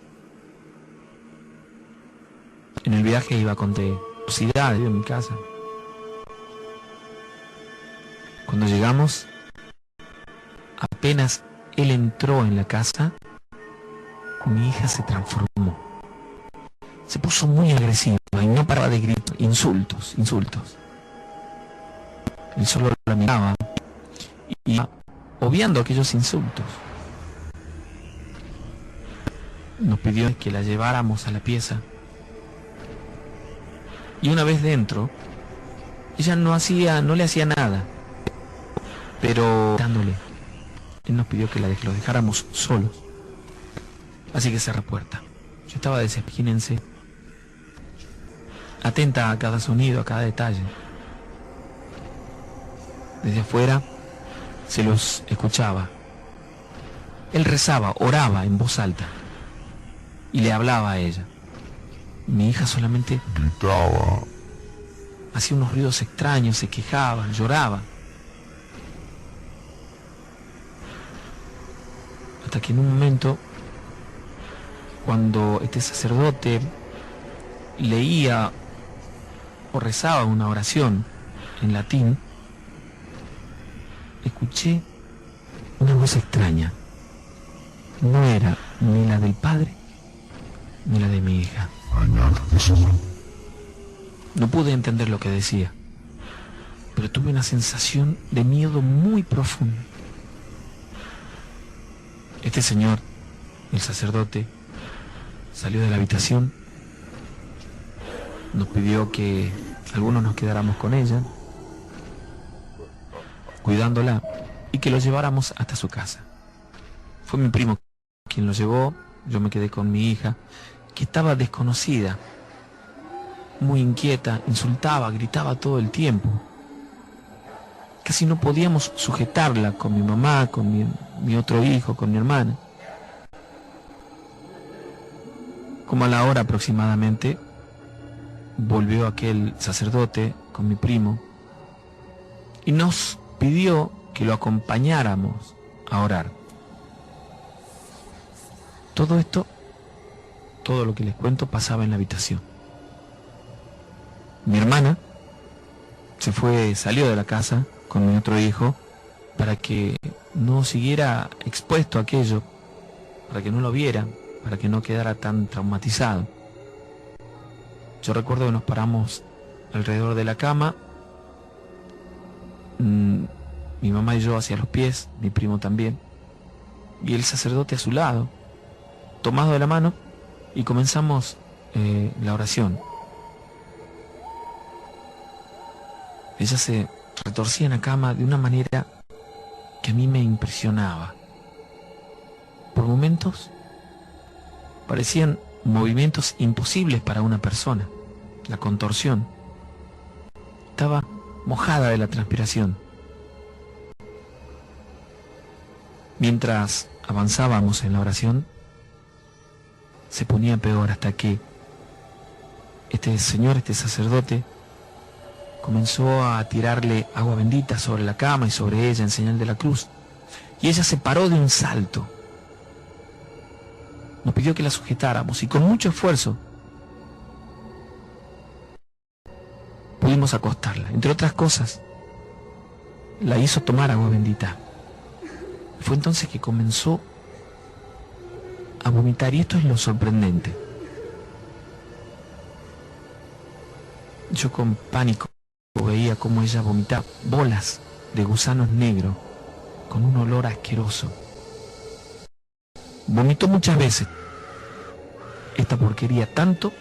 En el viaje iba con curiosidad en mi casa. Cuando llegamos, apenas él entró en la casa, mi hija se transformó. Se puso muy agresiva y no paraba de gritar, insultos. Él solo la miraba y iba obviando aquellos insultos. Nos pidió que la lleváramos a la pieza. Y una vez dentro, ella no le hacía nada. Pero dándole, él nos pidió que lo dejáramos solos. Así que cerré la puerta. Yo estaba desesperada, atenta a cada sonido, a cada detalle. Desde afuera se los escuchaba. Él rezaba, oraba en voz alta y le hablaba a ella. Mi hija solamente gritaba, hacía unos ruidos extraños, se quejaba, lloraba. Hasta que en un momento, cuando este sacerdote leía o rezaba una oración en latín, escuché una voz extraña. No era ni la del padre ni la de mi hija. No pude entender lo que decía, pero tuve una sensación de miedo muy profundo. Este señor, el sacerdote, salió de la habitación, nos pidió que algunos nos quedáramos con ella, cuidándola, y que lo lleváramos hasta su casa. Fue mi primo quien lo llevó, yo me quedé con mi hija, que estaba desconocida, muy inquieta, insultaba, gritaba todo el tiempo. Casi no podíamos sujetarla con mi mamá, con mi otro hijo, con mi hermana. Como a la hora aproximadamente, volvió aquel sacerdote con mi primo y nos pidió que lo acompañáramos a orar. Todo esto, todo lo que les cuento, pasaba en la habitación. Mi hermana salió de la casa con mi otro hijo para que no siguiera expuesto a aquello, para que no lo viera, para que no quedara tan traumatizado. Yo recuerdo que nos paramos alrededor de la cama, mi mamá y yo hacia los pies, mi primo también, y el sacerdote a su lado, tomado de la mano, y comenzamos la oración. Ella se retorcía en la cama de una manera que a mí me impresionaba. Por momentos parecían movimientos imposibles para una persona. La contorsión. Estaba mojada de la transpiración. Mientras avanzábamos en la oración, se ponía peor hasta que este señor, este sacerdote, comenzó a tirarle agua bendita sobre la cama y sobre ella en señal de la cruz. Y ella se paró de un salto. Nos pidió que la sujetáramos y con mucho esfuerzo pudimos acostarla. Entre otras cosas, la hizo tomar agua bendita. Fue entonces que comenzó a vomitar, y esto es lo sorprendente. Yo con pánico veía cómo ella vomitaba bolas de gusanos negros con un olor asqueroso. Vomitó muchas veces esta porquería, tanto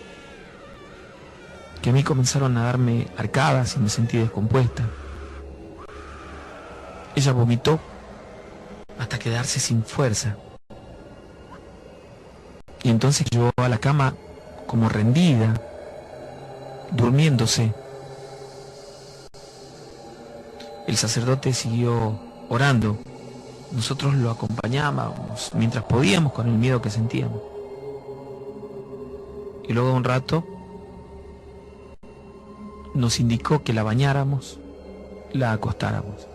que a mí comenzaron a darme arcadas y me sentí descompuesta. Ella vomitó hasta quedarse sin fuerza. Y entonces llegó a la cama como rendida, durmiéndose. El sacerdote siguió orando. Nosotros lo acompañábamos mientras podíamos con el miedo que sentíamos. Y luego de un rato nos indicó que la bañáramos, la acostáramos.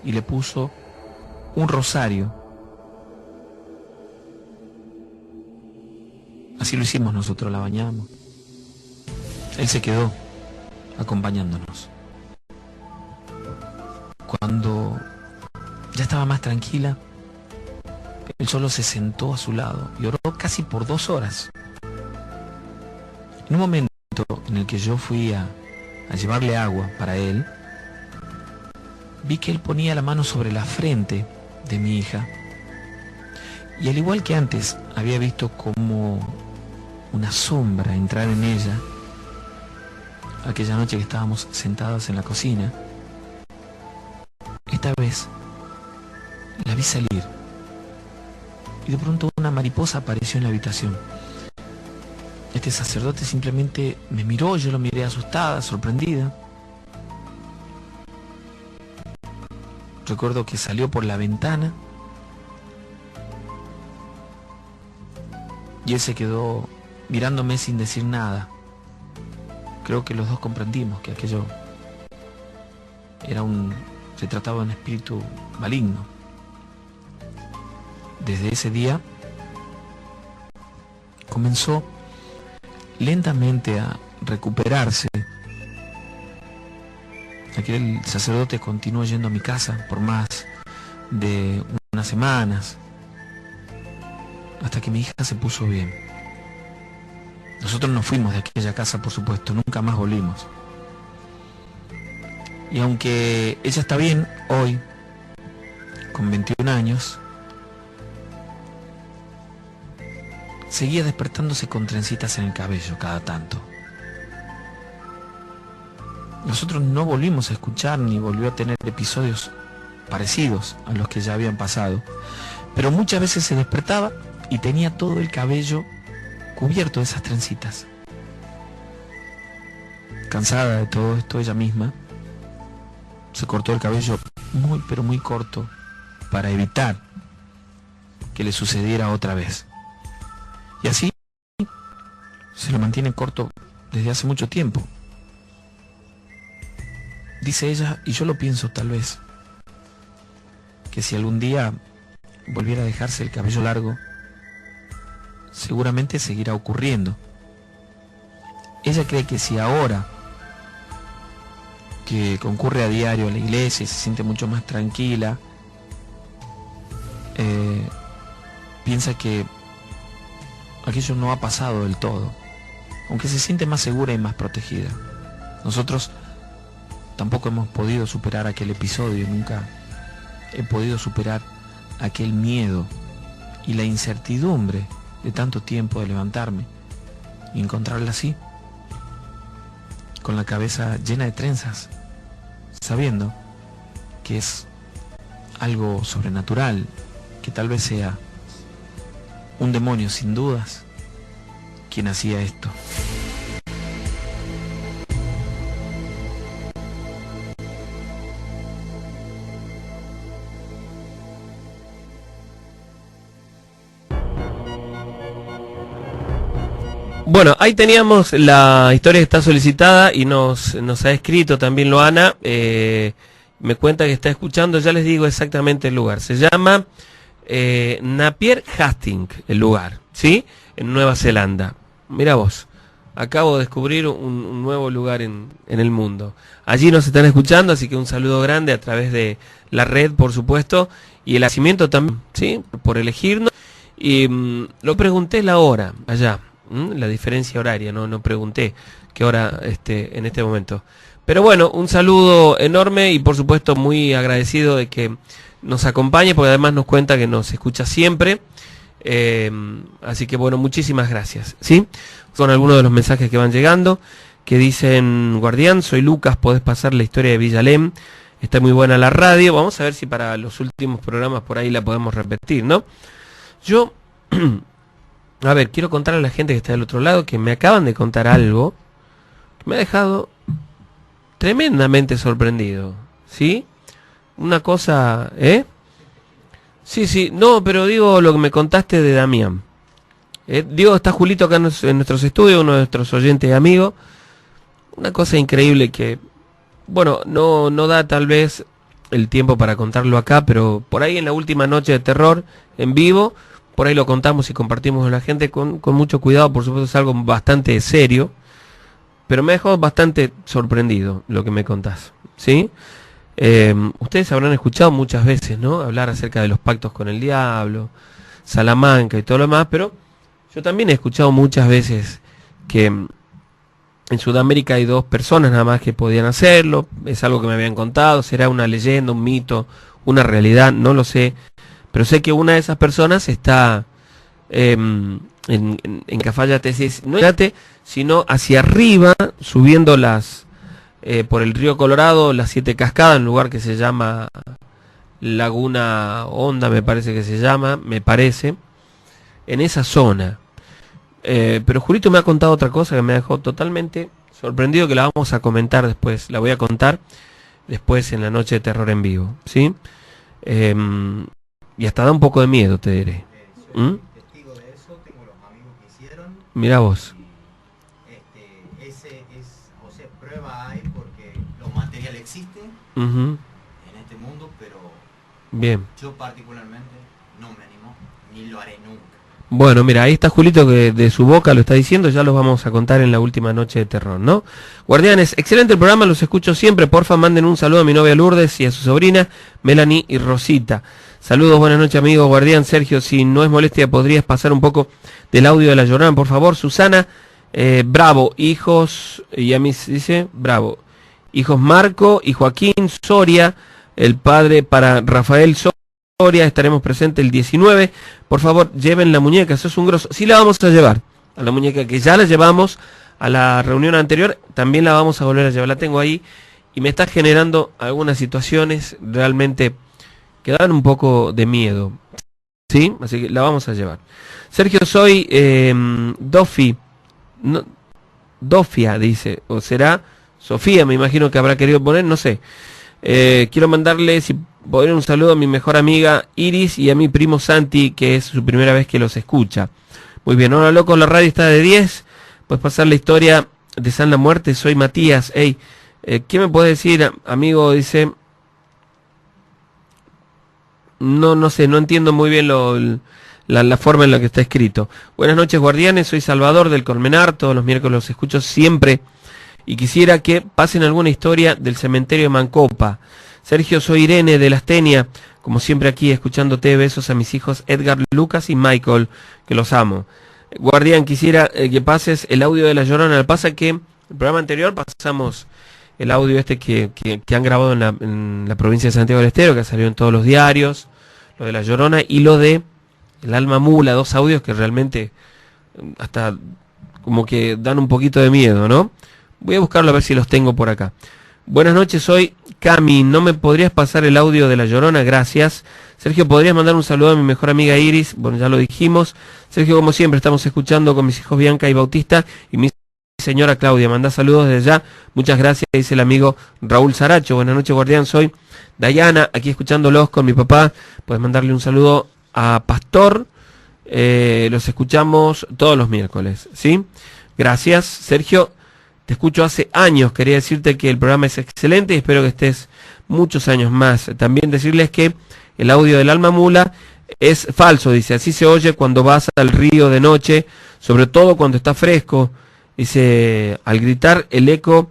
Y le puso un rosario. Así lo hicimos nosotros, la bañamos. Él se quedó acompañándonos. Cuando ya estaba más tranquila, él solo se sentó a su lado y oró casi por 2 horas. En un momento en el que yo fui a llevarle agua para él, vi que él ponía la mano sobre la frente de mi hija. Y al igual que antes había visto como una sombra entrar en ella, aquella noche que estábamos sentadas en la cocina, esta vez la vi salir y de pronto una mariposa apareció en la habitación. Este sacerdote simplemente me miró, yo lo miré asustada, sorprendida. Recuerdo que salió por la ventana y él se quedó mirándome sin decir nada. Creo que los dos comprendimos que aquello se trataba de un espíritu maligno. Desde ese día comenzó lentamente a recuperarse. Aquel sacerdote continuó yendo a mi casa por más de unas semanas, hasta que mi hija se puso bien. Nosotros nos fuimos de aquella casa, por supuesto, nunca más volvimos. Y aunque ella está bien hoy, con 21 años, seguía despertándose con trencitas en el cabello cada tanto. Nosotros no volvimos a escuchar ni volvió a tener episodios parecidos a los que ya habían pasado, pero muchas veces se despertaba y tenía todo el cabello cubierto de esas trencitas. Cansada de todo esto, ella misma se cortó el cabello muy pero muy corto para evitar que le sucediera otra vez. Y así se lo mantiene corto desde hace mucho tiempo. Dice ella, y yo lo pienso tal vez, que si algún día volviera a dejarse el cabello largo, seguramente seguirá ocurriendo. Ella cree que si ahora que concurre a diario a la iglesia y se siente mucho más tranquila, piensa que aquello no ha pasado del todo, aunque se siente más segura y más protegida. Nosotros tampoco hemos podido superar aquel episodio, nunca he podido superar aquel miedo y la incertidumbre de tanto tiempo de levantarme y encontrarla así, con la cabeza llena de trenzas, sabiendo que es algo sobrenatural, que tal vez sea un demonio sin dudas quien hacía esto. Bueno, ahí teníamos la historia que está solicitada y nos ha escrito también Loana. Me cuenta que está escuchando, ya les digo exactamente el lugar. Se llama Napier Hastings, el lugar, ¿sí? En Nueva Zelanda. Mira vos, acabo de descubrir un nuevo lugar en el mundo. Allí nos están escuchando, así que un saludo grande a través de la red, por supuesto, y el agradecimiento también, ¿sí? Por elegirnos. Y lo pregunté la hora, allá, la diferencia horaria, no pregunté qué hora en este momento. Pero bueno, un saludo enorme y por supuesto muy agradecido de que nos acompañe, porque además nos cuenta que nos escucha siempre. Así que bueno, muchísimas gracias, ¿sí? Son algunos de los mensajes que van llegando, que dicen: Guardián, soy Lucas, podés pasar la historia de Villalem, está muy buena la radio. Vamos a ver si para los últimos programas por ahí la podemos repetir, ¿no? Yo, a ver, quiero contarle a la gente que está del otro lado que me acaban de contar algo que me ha dejado tremendamente sorprendido, ¿sí? Una cosa, Sí, no, pero digo lo que me contaste de Damián. Digo, está Julito acá en nuestros estudios, uno de nuestros oyentes y amigos. Una cosa increíble que, bueno, no da tal vez el tiempo para contarlo acá, pero por ahí en la última noche de terror en vivo, por ahí lo contamos y compartimos con la gente con mucho cuidado. Por supuesto es algo bastante serio, pero me dejó bastante sorprendido lo que me contás, ¿sí? Ustedes habrán escuchado muchas veces, ¿no?, hablar acerca de los pactos con el diablo, Salamanca y todo lo demás, pero yo también he escuchado muchas veces que en Sudamérica hay 2 personas nada más que podían hacerlo. Es algo que me habían contado, será una leyenda, un mito, una realidad, no lo sé, pero sé que una de esas personas está en Cafayate, no sino hacia arriba, subiendo por el río Colorado, las 7 Cascadas, en un lugar que se llama Laguna Honda, me parece que se llama, en esa zona. Pero Julito me ha contado otra cosa que me dejó totalmente sorprendido, que la vamos a comentar después, la voy a contar después en la noche de terror en vivo, ¿sí? Y hasta da un poco de miedo, te diré. Soy testigo de eso, tengo los amigos que hicieron. Mirá vos. Prueba hay porque los materiales existen en este mundo, pero bien, yo particularmente no me animo ni lo haré nunca. Bueno, mira, ahí está Julito que de su boca lo está diciendo, ya los vamos a contar en la última noche de terror, ¿no? Guardianes, excelente el programa, los escucho siempre, porfa manden un saludo a mi novia Lourdes y a su sobrina Melanie y Rosita. Saludos, buenas noches amigos. Guardián, Sergio, si no es molestia, ¿podrías pasar un poco del audio de La Llorona, por favor? Susana, bravo, hijos, y a mí dice, bravo, hijos Marco y Joaquín Soria, el padre para Rafael Soria, estaremos presentes el 19, por favor lleven la muñeca, eso es un grosso, sí la vamos a llevar, a la muñeca que ya la llevamos a la reunión anterior, también la vamos a volver a llevar, la tengo ahí, y me está generando algunas situaciones realmente que dan un poco de miedo, ¿sí? Así que la vamos a llevar. Sergio, soy Dofi, no, Dofia dice, o será Sofía, me imagino que habrá querido poner, no sé. Quiero mandarle, si podría, un saludo a mi mejor amiga Iris y a mi primo Santi, que es su primera vez que los escucha. Muy bien, hola loco, la radio está de 10, puedes pasar la historia de San la Muerte, soy Matías. Hey, ¿qué me puede decir, amigo? Dice, no sé, no entiendo muy bien la forma en la que está escrito. Buenas noches, guardianes, soy Salvador del Colmenar, todos los miércoles los escucho siempre y quisiera que pasen alguna historia del cementerio de Mancopa. Sergio, soy Irene de la Astenia, como siempre aquí escuchándote, besos a mis hijos Edgar, Lucas y Michael, que los amo. Guardián, quisiera que pases el audio de La Llorona. Pasa que el programa anterior pasamos el audio que han grabado en la provincia de Santiago del Estero, que salió en todos los diarios, lo de La Llorona y lo de El Alma Mula, 2 audios que realmente hasta como que dan un poquito de miedo, ¿no? Voy a buscarlo a ver si los tengo por acá. Buenas noches, soy Cami, ¿no me podrías pasar el audio de La Llorona? Gracias. Sergio, ¿podrías mandar un saludo a mi mejor amiga Iris? Bueno, ya lo dijimos. Sergio, como siempre, estamos escuchando con mis hijos Bianca y Bautista y mi señora Claudia. Manda saludos desde allá. Muchas gracias, dice el amigo Raúl Saracho. Buenas noches, guardián, soy Dayana, aquí escuchándolos con mi papá. Puedes mandarle un saludo a Pastor. Los escuchamos todos los miércoles, ¿sí? Gracias, Sergio. Te escucho hace años. Quería decirte que el programa es excelente y espero que estés muchos años más. También decirles que el audio del Alma Mula es falso, dice. Así se oye cuando vas al río de noche, sobre todo cuando está fresco. Dice, al gritar el eco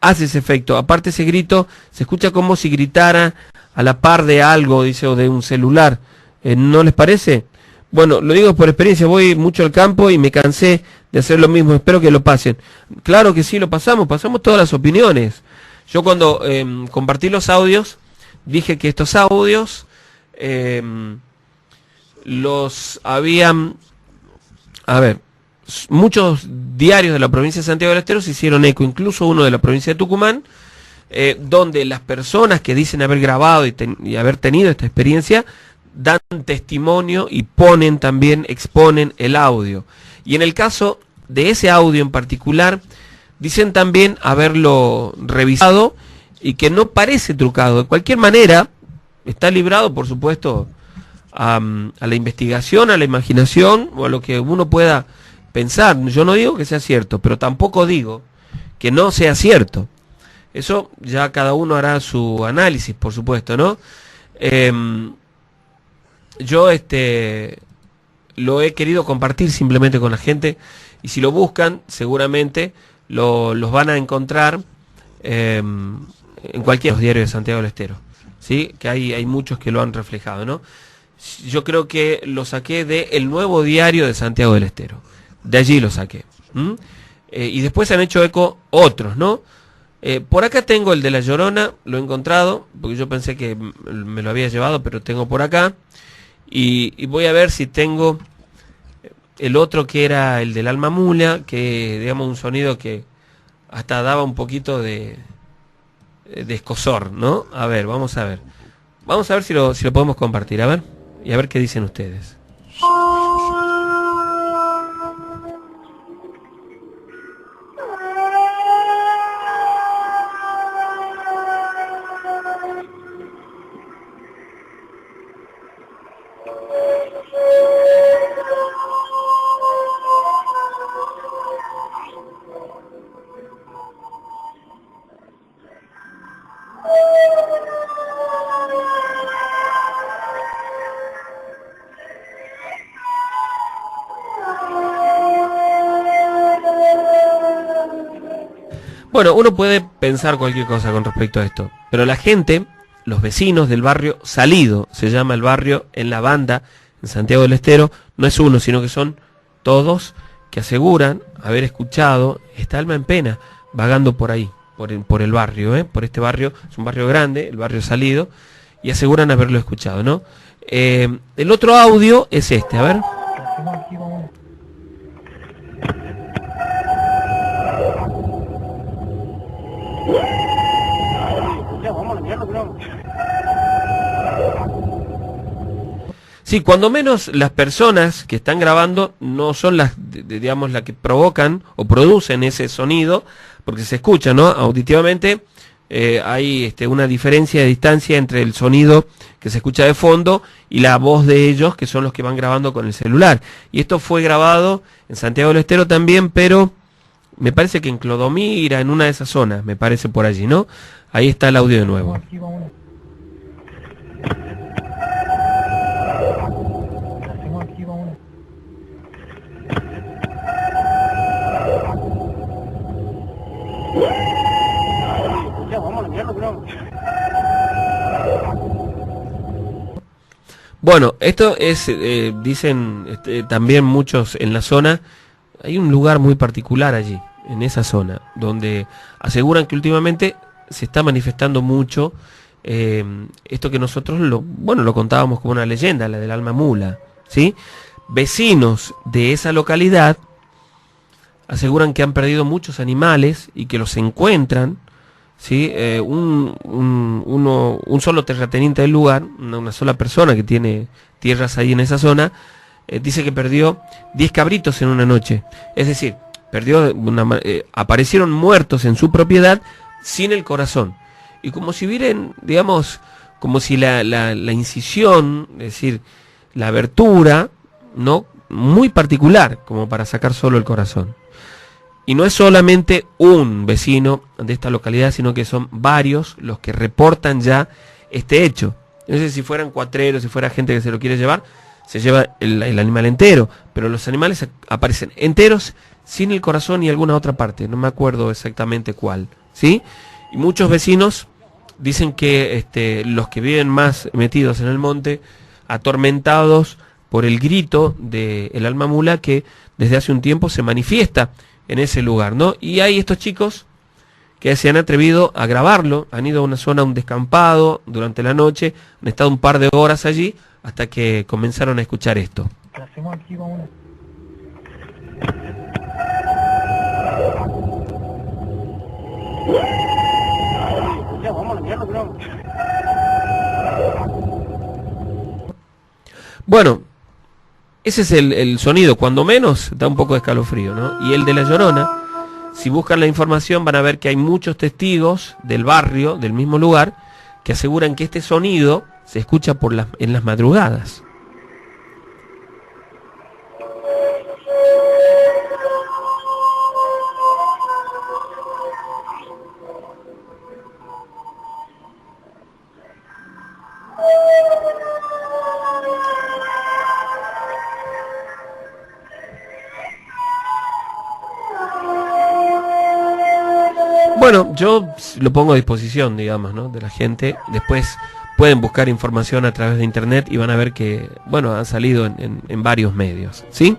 hace ese efecto. Aparte ese grito se escucha como si gritara a la par de algo, dice, o de un celular. ¿No les parece? Bueno, lo digo por experiencia, voy mucho al campo y me cansé de hacer lo mismo, espero que lo pasen. Claro que sí, lo pasamos todas las opiniones. Yo cuando compartí los audios, dije que estos audios los habían... A ver, muchos diarios de la provincia de Santiago del Estero se hicieron eco, incluso uno de la provincia de Tucumán, donde las personas que dicen haber grabado y haber tenido esta experiencia dan testimonio y ponen también, exponen el audio. Y en el caso de ese audio en particular, dicen también haberlo revisado y que no parece trucado. De cualquier manera, está librado, por supuesto, a la investigación, a la imaginación o a lo que uno pueda pensar. Yo no digo que sea cierto, pero tampoco digo que no sea cierto. Eso ya cada uno hará su análisis, por supuesto, ¿no? Yo lo he querido compartir simplemente con la gente y si lo buscan seguramente los van a encontrar en cualquier diario de Santiago del Estero, ¿sí? Que hay muchos que lo han reflejado, ¿no? Yo creo que lo saqué de El Nuevo Diario de Santiago del Estero, de allí lo saqué. Y después han hecho eco otros, ¿no? Por acá tengo el de La Llorona, lo he encontrado, porque yo pensé que me lo había llevado, pero tengo por acá. Y voy a ver si tengo el otro que era el del Alma Mula, que digamos un sonido que hasta daba un poquito de escozor, ¿no? A ver, vamos a ver. Vamos a ver si lo podemos compartir, a ver. Y a ver qué dicen ustedes. Bueno, uno puede pensar cualquier cosa con respecto a esto, pero la gente, los vecinos del barrio Salido, se llama el barrio en La Banda, en Santiago del Estero, no es uno, sino que son todos que aseguran haber escuchado esta alma en pena vagando por ahí, por el barrio, por este barrio, es un barrio grande, el barrio Salido, y aseguran haberlo escuchado, ¿no? El otro audio es este, a ver. Sí, cuando menos las personas que están grabando no son las, digamos, las que provocan o producen ese sonido, porque se escucha, ¿no? Auditivamente hay una diferencia de distancia entre el sonido que se escucha de fondo y la voz de ellos, que son los que van grabando con el celular. Y esto fue grabado en Santiago del Estero también, pero me parece que en Clodomira, en una de esas zonas, me parece por allí, ¿no? Ahí está el audio de nuevo. Bueno, esto es, dicen también muchos en la zona, hay un lugar muy particular allí, en esa zona, donde aseguran que últimamente se está manifestando mucho esto que nosotros lo contábamos como una leyenda, la del Alma Mula, ¿sí? Vecinos de esa localidad aseguran que han perdido muchos animales y que los encuentran, ¿sí? Un solo terrateniente del lugar, una sola persona que tiene tierras ahí en esa zona, dice que perdió 10 cabritos en una noche. Es decir, aparecieron muertos en su propiedad sin el corazón. Y como si vieran, digamos, como si la incisión, es decir, la abertura, ¿no? Muy particular, como para sacar solo el corazón. Y no es solamente un vecino de esta localidad, sino que son varios los que reportan ya este hecho. No sé si fueran cuatreros, si fuera gente que se lo quiere llevar, se lleva el animal entero, pero los animales aparecen enteros, sin el corazón y alguna otra parte, no me acuerdo exactamente cuál, ¿sí? Y muchos vecinos dicen que los que viven más metidos en el monte, atormentados por el grito del alma mula que desde hace un tiempo se manifiesta en ese lugar, ¿no? Y hay estos chicos que se han atrevido a grabarlo, han ido a una zona, a un descampado durante la noche, han estado un par de horas allí hasta que comenzaron a escuchar esto. Bueno, ese es el sonido, cuando menos da un poco de escalofrío, ¿no? Y el de La Llorona, si buscan la información van a ver que hay muchos testigos del barrio, del mismo lugar, que aseguran que este sonido se escucha en las madrugadas. Bueno, yo lo pongo a disposición, digamos, ¿no?, de la gente. Después pueden buscar información a través de internet y van a ver que, bueno, han salido en varios medios, ¿sí?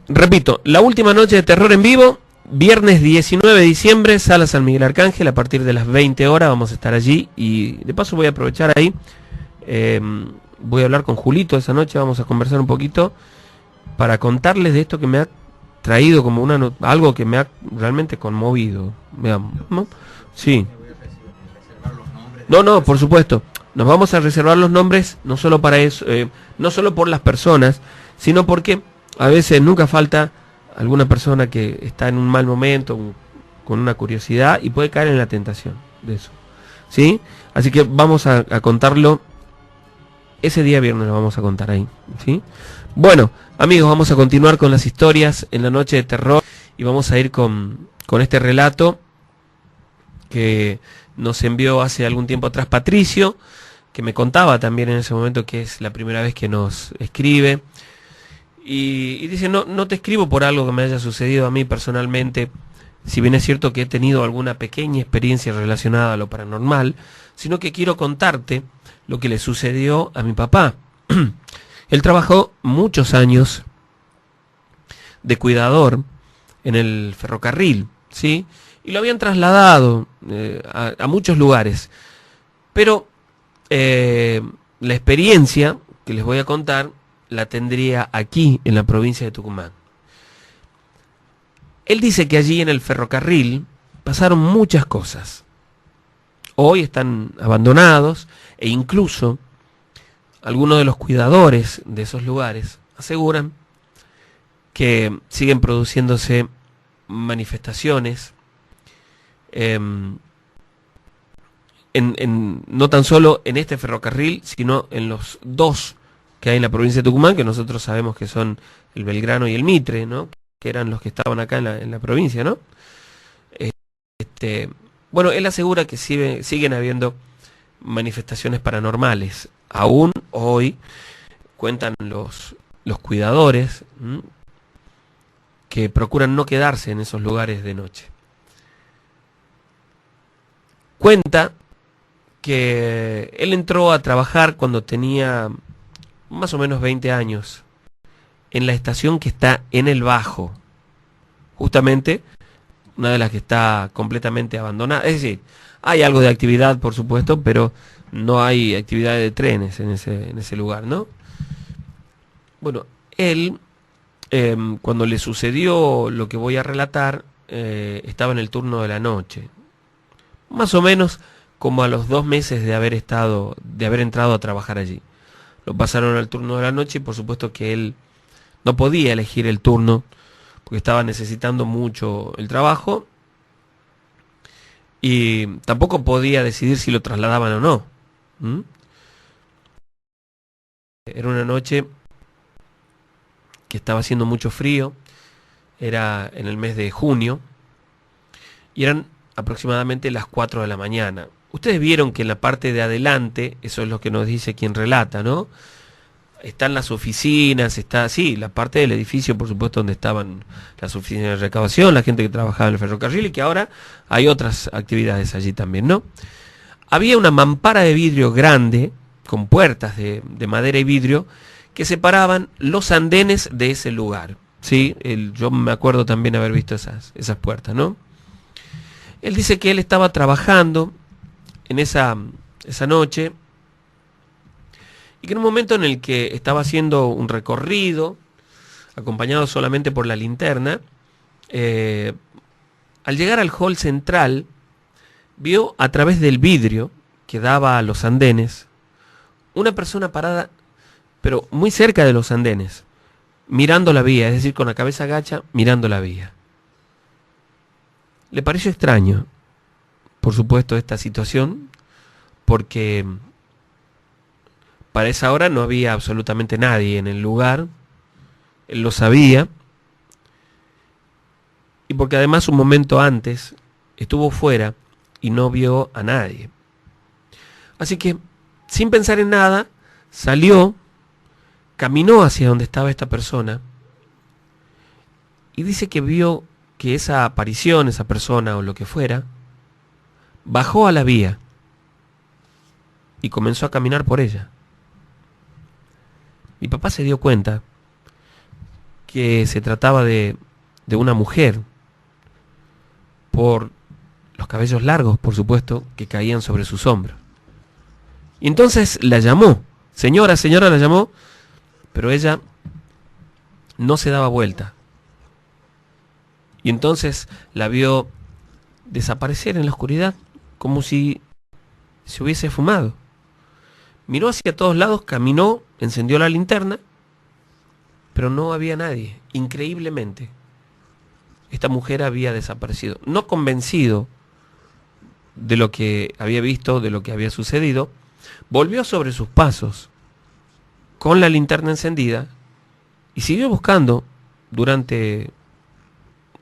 Repito, la última noche de terror en vivo, viernes 19 de diciembre, Sala San Miguel Arcángel, a partir de las 20 horas vamos a estar allí. Y de paso voy a aprovechar ahí, voy a hablar con Julito esa noche, vamos a conversar un poquito para contarles de esto que me ha traído como algo que me ha realmente conmovido, veamos, ¿no? Sí. No, por supuesto. Nos vamos a reservar los nombres, no solo para eso, no solo por las personas, sino porque a veces nunca falta alguna persona que está en un mal momento, con una curiosidad, y puede caer en la tentación de eso, ¿sí? Así que vamos a contarlo, ese día viernes lo vamos a contar ahí, ¿sí? Bueno, amigos, vamos a continuar con las historias en la noche de terror y vamos a ir con este relato que nos envió hace algún tiempo atrás Patricio, que me contaba también en ese momento que es la primera vez que nos escribe. Y dice, no te escribo por algo que me haya sucedido a mí personalmente, si bien es cierto que he tenido alguna pequeña experiencia relacionada a lo paranormal, sino que quiero contarte lo que le sucedió a mi papá. Él trabajó muchos años de cuidador en el ferrocarril, ¿sí? Y lo habían trasladado a muchos lugares. Pero la experiencia que les voy a contar la tendría aquí, en la provincia de Tucumán. Él dice que allí en el ferrocarril pasaron muchas cosas. Hoy están abandonados e incluso algunos de los cuidadores de esos lugares aseguran que siguen produciéndose manifestaciones no tan solo en este ferrocarril, sino en los dos que hay en la provincia de Tucumán, que nosotros sabemos que son el Belgrano y el Mitre, ¿no?, que eran los que estaban acá en la provincia, ¿no? Bueno, él asegura que siguen habiendo manifestaciones paranormales. Aún hoy cuentan los cuidadores que procuran no quedarse en esos lugares de noche. Cuenta que él entró a trabajar cuando tenía más o menos 20 años en la estación que está en el Bajo, justamente una de las que está completamente abandonada. Es decir, hay algo de actividad, por supuesto, pero no hay actividad de trenes en ese lugar, ¿no? Bueno, él, cuando le sucedió lo que voy a relatar, estaba en el turno de la noche, más o menos como a los 2 meses de haber entrado a trabajar allí. Lo pasaron al turno de la noche y por supuesto que él no podía elegir el turno porque estaba necesitando mucho el trabajo y tampoco podía decidir si lo trasladaban o no. Era una noche que estaba haciendo mucho frío, Era en el mes de junio y eran aproximadamente las 4 de la mañana. Ustedes vieron que en la parte de adelante, eso es lo que nos dice quien relata, ¿no? Están las oficinas, está, sí, la parte del edificio, por supuesto, donde estaban las oficinas de recaudación, la gente que trabajaba en el ferrocarril, y que ahora hay otras actividades allí también, ¿no? Había una mampara de vidrio grande, con puertas de madera y vidrio, que separaban los andenes de ese lugar, ¿sí? Yo me acuerdo también haber visto esas puertas, ¿no? Él dice que él estaba trabajando en esa noche, y que en un momento en el que estaba haciendo un recorrido, acompañado solamente por la linterna, al llegar al hall central, vio a través del vidrio que daba a los andenes, una persona parada, pero muy cerca de los andenes, mirando la vía, es decir, con la cabeza agacha, mirando la vía. Le pareció extraño, por supuesto, esta situación, porque para esa hora no había absolutamente nadie en el lugar, él lo sabía, y porque además un momento antes estuvo fuera y no vio a nadie. Así que, sin pensar en nada, salió, caminó hacia donde estaba esta persona, y dice que vio que esa aparición, esa persona o lo que fuera, bajó a la vía y comenzó a caminar por ella. Mi papá se dio cuenta que se trataba de una mujer, por los cabellos largos, por supuesto, que caían sobre sus hombros. Y entonces la llamó, señora, la llamó, pero ella no se daba vuelta. Y entonces la vio desaparecer en la oscuridad, como si se hubiese fumado. Miró hacia todos lados, caminó, encendió la linterna, pero no había nadie. Increíblemente, esta mujer había desaparecido. No convencido de lo que había visto, de lo que había sucedido, volvió sobre sus pasos con la linterna encendida y siguió buscando durante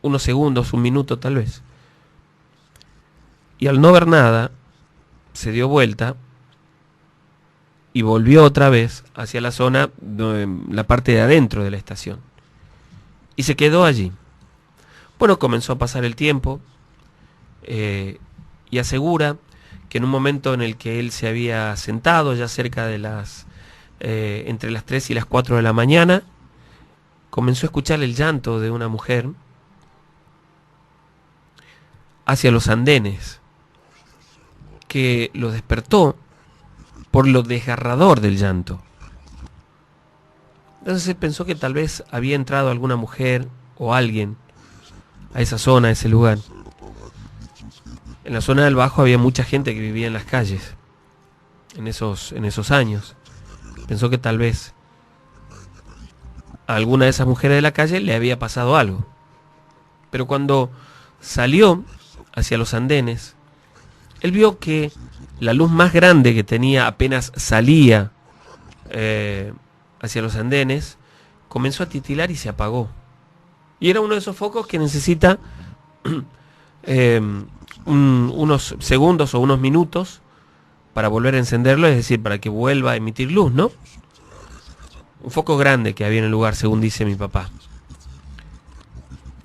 unos segundos, un minuto tal vez. Y al no ver nada, se dio vuelta y volvió otra vez hacia la zona, la parte de adentro de la estación. Y se quedó allí. Bueno, comenzó a pasar el tiempo y asegura que en un momento en el que él se había sentado, ya cerca de entre las 3 y las 4 de la mañana, comenzó a escuchar el llanto de una mujer hacia los andenes, que lo despertó por lo desgarrador del llanto. Entonces él pensó que tal vez había entrado alguna mujer o alguien a esa zona, a ese lugar. En la zona del Bajo había mucha gente que vivía en las calles en esos años. Pensó que tal vez a alguna de esas mujeres de la calle le había pasado algo. Pero cuando salió hacia los andenes, él vio que la luz más grande que tenía apenas salía hacia los andenes, comenzó a titilar y se apagó. Y era uno de esos focos que necesita unos segundos o unos minutos para volver a encenderlo, es decir, para que vuelva a emitir luz, ¿no? Un foco grande que había en el lugar, según dice mi papá.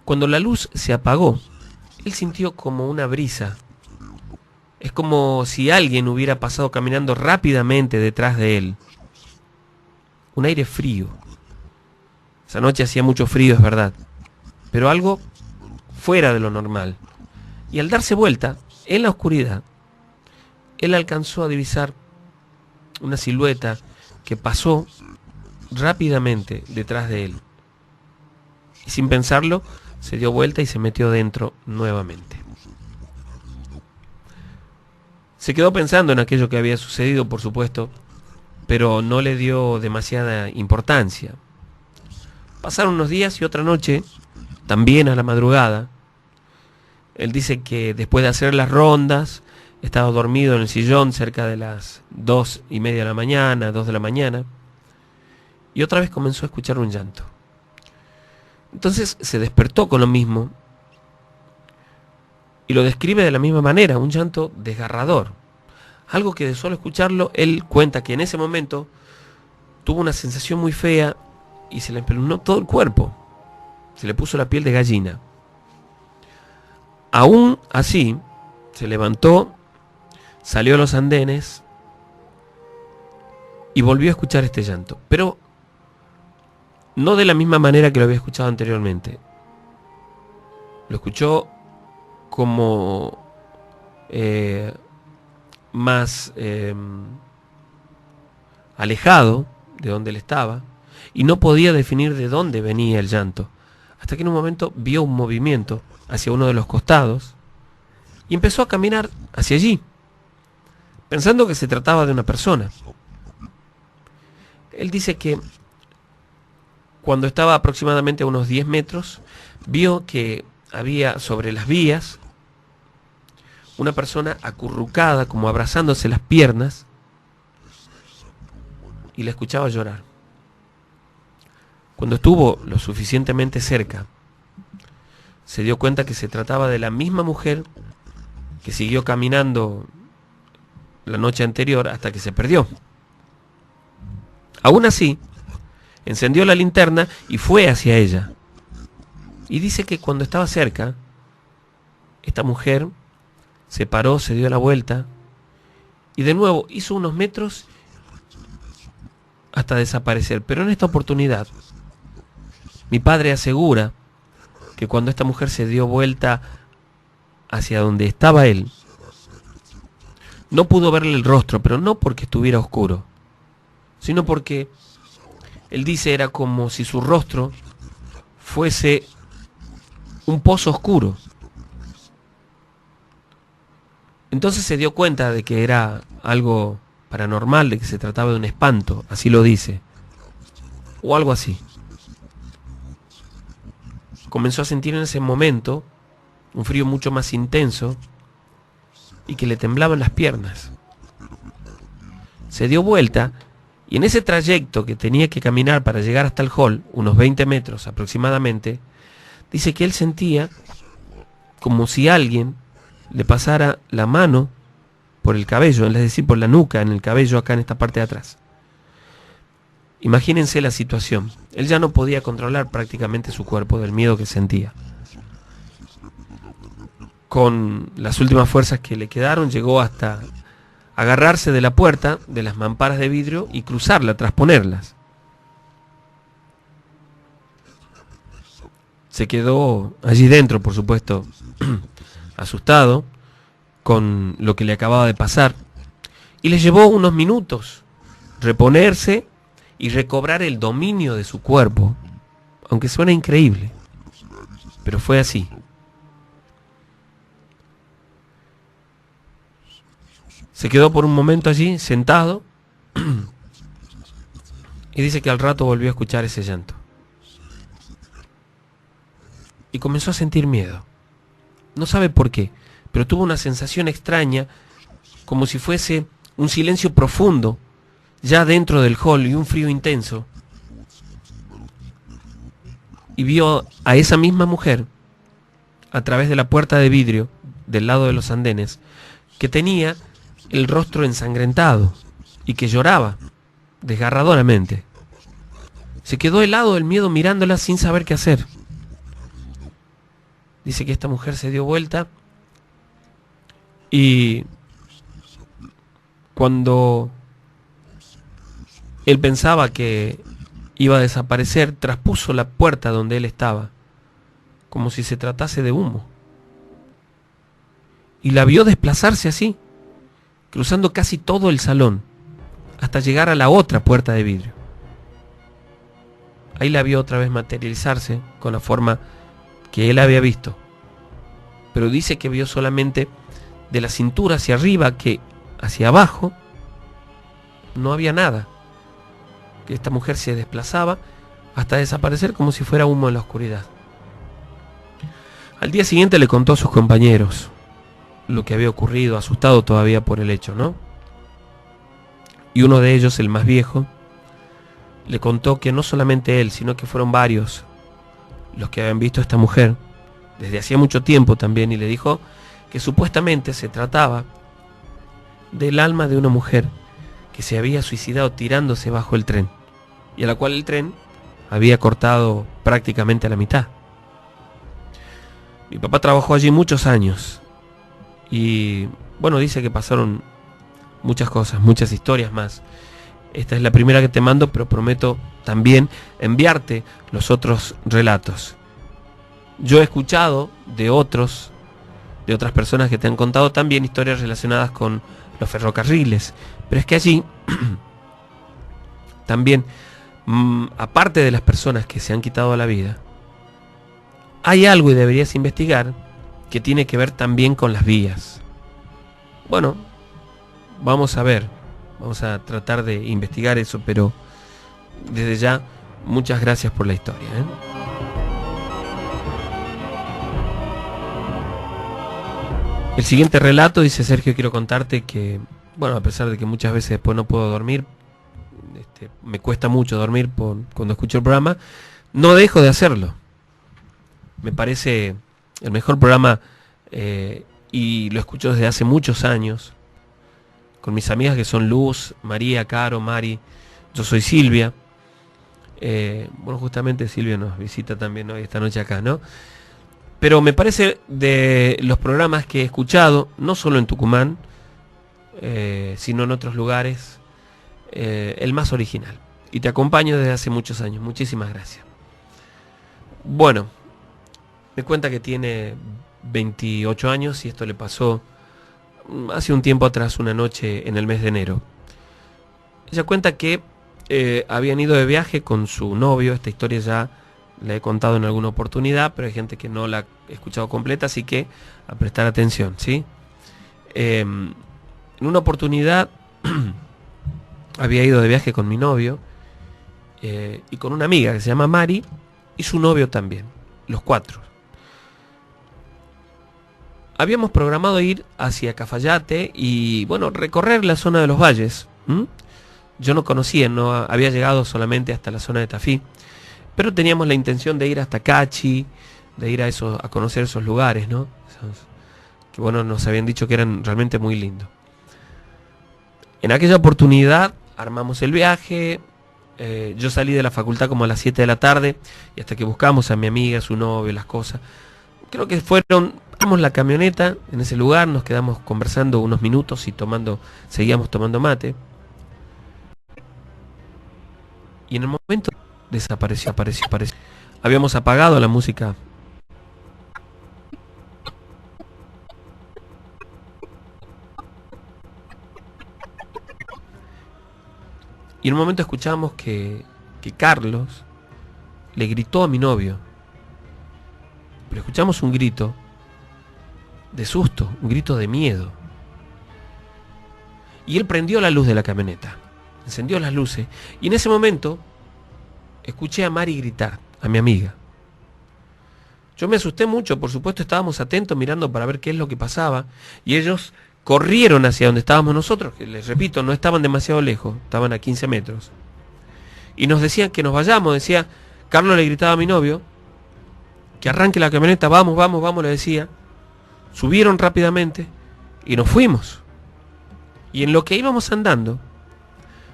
Cuando la luz se apagó, él sintió como una brisa. Es como si alguien hubiera pasado caminando rápidamente detrás de él. Un aire frío. Esa noche hacía mucho frío, es verdad, pero algo fuera de lo normal. Y al darse vuelta, en la oscuridad, él alcanzó a divisar una silueta que pasó rápidamente detrás de él. Y sin pensarlo, se dio vuelta y se metió dentro nuevamente. Se quedó pensando en aquello que había sucedido, por supuesto, pero no le dio demasiada importancia. Pasaron unos días y otra noche, también a la madrugada, él dice que después de hacer las rondas, estaba dormido en el sillón cerca de las 2:30 de la mañana, 2 de la mañana, y otra vez comenzó a escuchar un llanto. Entonces se despertó con lo mismo y lo describe de la misma manera, un llanto desgarrador. Algo que de solo escucharlo, él cuenta que en ese momento tuvo una sensación muy fea y se le espeluznó todo el cuerpo. Se le puso la piel de gallina. Aún así, se levantó, salió a los andenes y volvió a escuchar este llanto. Pero no de la misma manera que lo había escuchado anteriormente. Lo escuchó como más alejado de donde él estaba y no podía definir de dónde venía el llanto, hasta que en un momento vio un movimiento hacia uno de los costados y empezó a caminar hacia allí, pensando que se trataba de una persona. Él dice que cuando estaba aproximadamente a unos 10 metros, vio que había sobre las vías una persona acurrucada, como abrazándose las piernas, y la escuchaba llorar. Cuando estuvo lo suficientemente cerca, se dio cuenta que se trataba de la misma mujer que siguió caminando la noche anterior hasta que se perdió. Aún así, encendió la linterna y fue hacia ella. Y dice que cuando estaba cerca, esta mujer se paró, se dio la vuelta y de nuevo hizo unos metros hasta desaparecer. Pero en esta oportunidad, mi padre asegura que cuando esta mujer se dio vuelta hacia donde estaba él, no pudo verle el rostro, pero no porque estuviera oscuro, sino porque él dice era como si su rostro fuese un pozo oscuro. Entonces se dio cuenta de que era algo paranormal, de que se trataba de un espanto, así lo dice, o algo así. Comenzó a sentir en ese momento un frío mucho más intenso y que le temblaban las piernas. Se dio vuelta y en ese trayecto que tenía que caminar para llegar hasta el hall, unos 20 metros aproximadamente, dice que él sentía como si alguien le pasara la mano por el cabello, es decir, por la nuca, en el cabello, acá en esta parte de atrás. Imagínense la situación. Él ya no podía controlar prácticamente su cuerpo del miedo que sentía. Con las últimas fuerzas que le quedaron, llegó hasta agarrarse de la puerta, de las mamparas de vidrio y cruzarla, trasponerlas. Se quedó allí dentro, por supuesto, asustado con lo que le acababa de pasar, y le llevó unos minutos reponerse y recobrar el dominio de su cuerpo, aunque suena increíble, pero fue así. Se quedó por un momento allí, sentado, y dice que al rato volvió a escuchar ese llanto. Y comenzó a sentir miedo. No sabe por qué, pero tuvo una sensación extraña, como si fuese un silencio profundo, ya dentro del hall, y un frío intenso. Y vio a esa misma mujer, a través de la puerta de vidrio, del lado de los andenes, que tenía el rostro ensangrentado y que lloraba desgarradoramente. Se quedó helado del miedo mirándola sin saber qué hacer. Dice que esta mujer se dio vuelta y cuando él pensaba que iba a desaparecer, traspuso la puerta donde él estaba, como si se tratase de humo. Y la vio desplazarse así, cruzando casi todo el salón, hasta llegar a la otra puerta de vidrio. Ahí la vio otra vez materializarse con la forma que él había visto. Pero dice que vio solamente de la cintura hacia arriba, que hacia abajo no había nada. Que esta mujer se desplazaba hasta desaparecer como si fuera humo en la oscuridad. Al día siguiente le contó a sus compañeros lo que había ocurrido, asustado todavía por el hecho, ¿no? Y uno de ellos, el más viejo, le contó que no solamente él, sino que fueron varios los que habían visto a esta mujer desde hacía mucho tiempo también, y le dijo que supuestamente se trataba del alma de una mujer que se había suicidado tirándose bajo el tren, y a la cual el tren había cortado prácticamente a la mitad. Mi papá trabajó allí muchos años y, bueno, dice que pasaron muchas cosas, muchas historias más. Esta es la primera que te mando, pero prometo también enviarte los otros relatos. Yo he escuchado de otras personas que te han contado también historias relacionadas con los ferrocarriles, pero es que allí también, aparte de las personas que se han quitado la vida, hay algo, y deberías investigar, que tiene que ver también con las vías. Bueno, vamos a ver, vamos a tratar de investigar eso, pero desde ya, muchas gracias por la historia, ¿eh? El siguiente relato, dice Sergio, quiero contarte que, bueno, a pesar de que muchas veces después no puedo dormir, me cuesta mucho dormir cuando escucho el programa, no dejo de hacerlo. Me parece el mejor programa, y lo escucho desde hace muchos años, con mis amigas que son Luz, María, Caro, Mari, yo soy Silvia. Bueno, justamente Silvia nos visita también hoy, esta noche acá, ¿no? Pero me parece de los programas que he escuchado, no solo en Tucumán, sino en otros lugares, el más original. Y te acompaño desde hace muchos años. Muchísimas gracias. Bueno, me cuenta que tiene 28 años y esto le pasó hace un tiempo atrás, una noche en el mes de enero. Ella cuenta que habían ido de viaje con su novio. Esta historia ya la he contado en alguna oportunidad, pero hay gente que no la he escuchado completa, así que a prestar atención, ¿sí? En una oportunidad había ido de viaje con mi novio y con una amiga que se llama Mari y su novio también, los cuatro. Habíamos programado ir hacia Cafayate y, bueno, recorrer la zona de los valles. Yo no conocía, no había llegado solamente hasta la zona de Tafí, pero teníamos la intención de ir hasta Cachi, de ir a conocer esos lugares, ¿no? Que, bueno, nos habían dicho que eran realmente muy lindos. En aquella oportunidad armamos el viaje. Yo salí de la facultad como a las 7 de la tarde y hasta que buscamos a mi amiga, a su novio, las cosas. Creo que tomamos la camioneta en ese lugar, nos quedamos conversando unos minutos y seguíamos tomando mate. Y en el momento desapareció. Habíamos apagado la música. Y en un momento escuchamos que Carlos le gritó a mi novio. Pero escuchamos un grito de susto, un grito de miedo. Y él prendió la luz de la camioneta, encendió las luces, y en ese momento escuché a Mari gritar, a mi amiga. Yo me asusté mucho, por supuesto estábamos atentos mirando para ver qué es lo que pasaba, y ellos corrieron hacia donde estábamos nosotros, que les repito, no estaban demasiado lejos, estaban a 15 metros. Y nos decían que nos vayamos, decía, Carlos le gritaba a mi novio, que arranque la camioneta, vamos, vamos, vamos, le decía. Subieron rápidamente y nos fuimos. Y en lo que íbamos andando,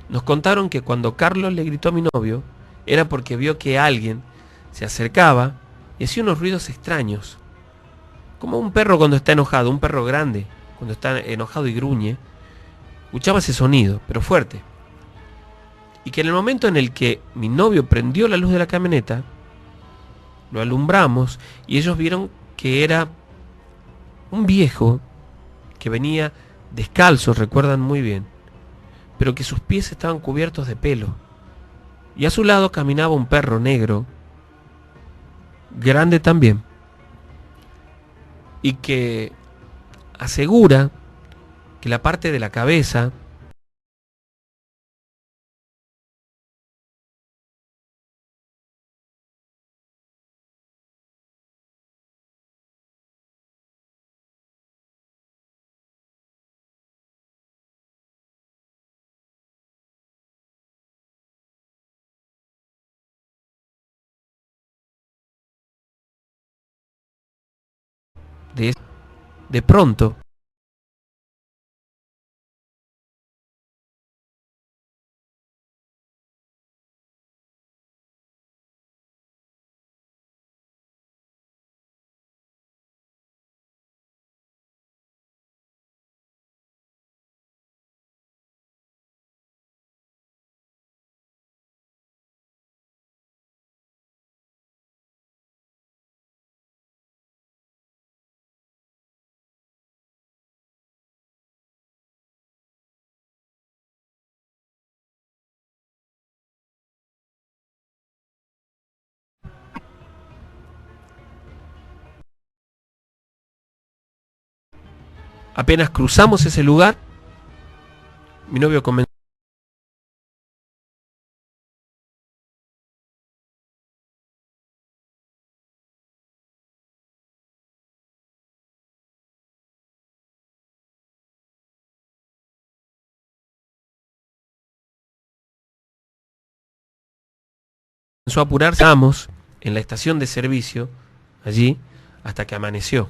nos contaron que cuando Carlos le gritó a mi novio, era porque vio que alguien se acercaba y hacía unos ruidos extraños. Como un perro cuando está enojado, un perro grande, cuando está enojado y gruñe. Escuchaba ese sonido, pero fuerte. Y que en el momento en el que mi novio prendió la luz de la camioneta, lo alumbramos y ellos vieron que era un viejo que venía descalzo, recuerdan muy bien, pero que sus pies estaban cubiertos de pelo. Y a su lado caminaba un perro negro, grande también, y que asegura que la parte de la cabeza de pronto, apenas cruzamos ese lugar, mi novio comenzó a apurarse. Estábamos en la estación de servicio, allí, hasta que amaneció.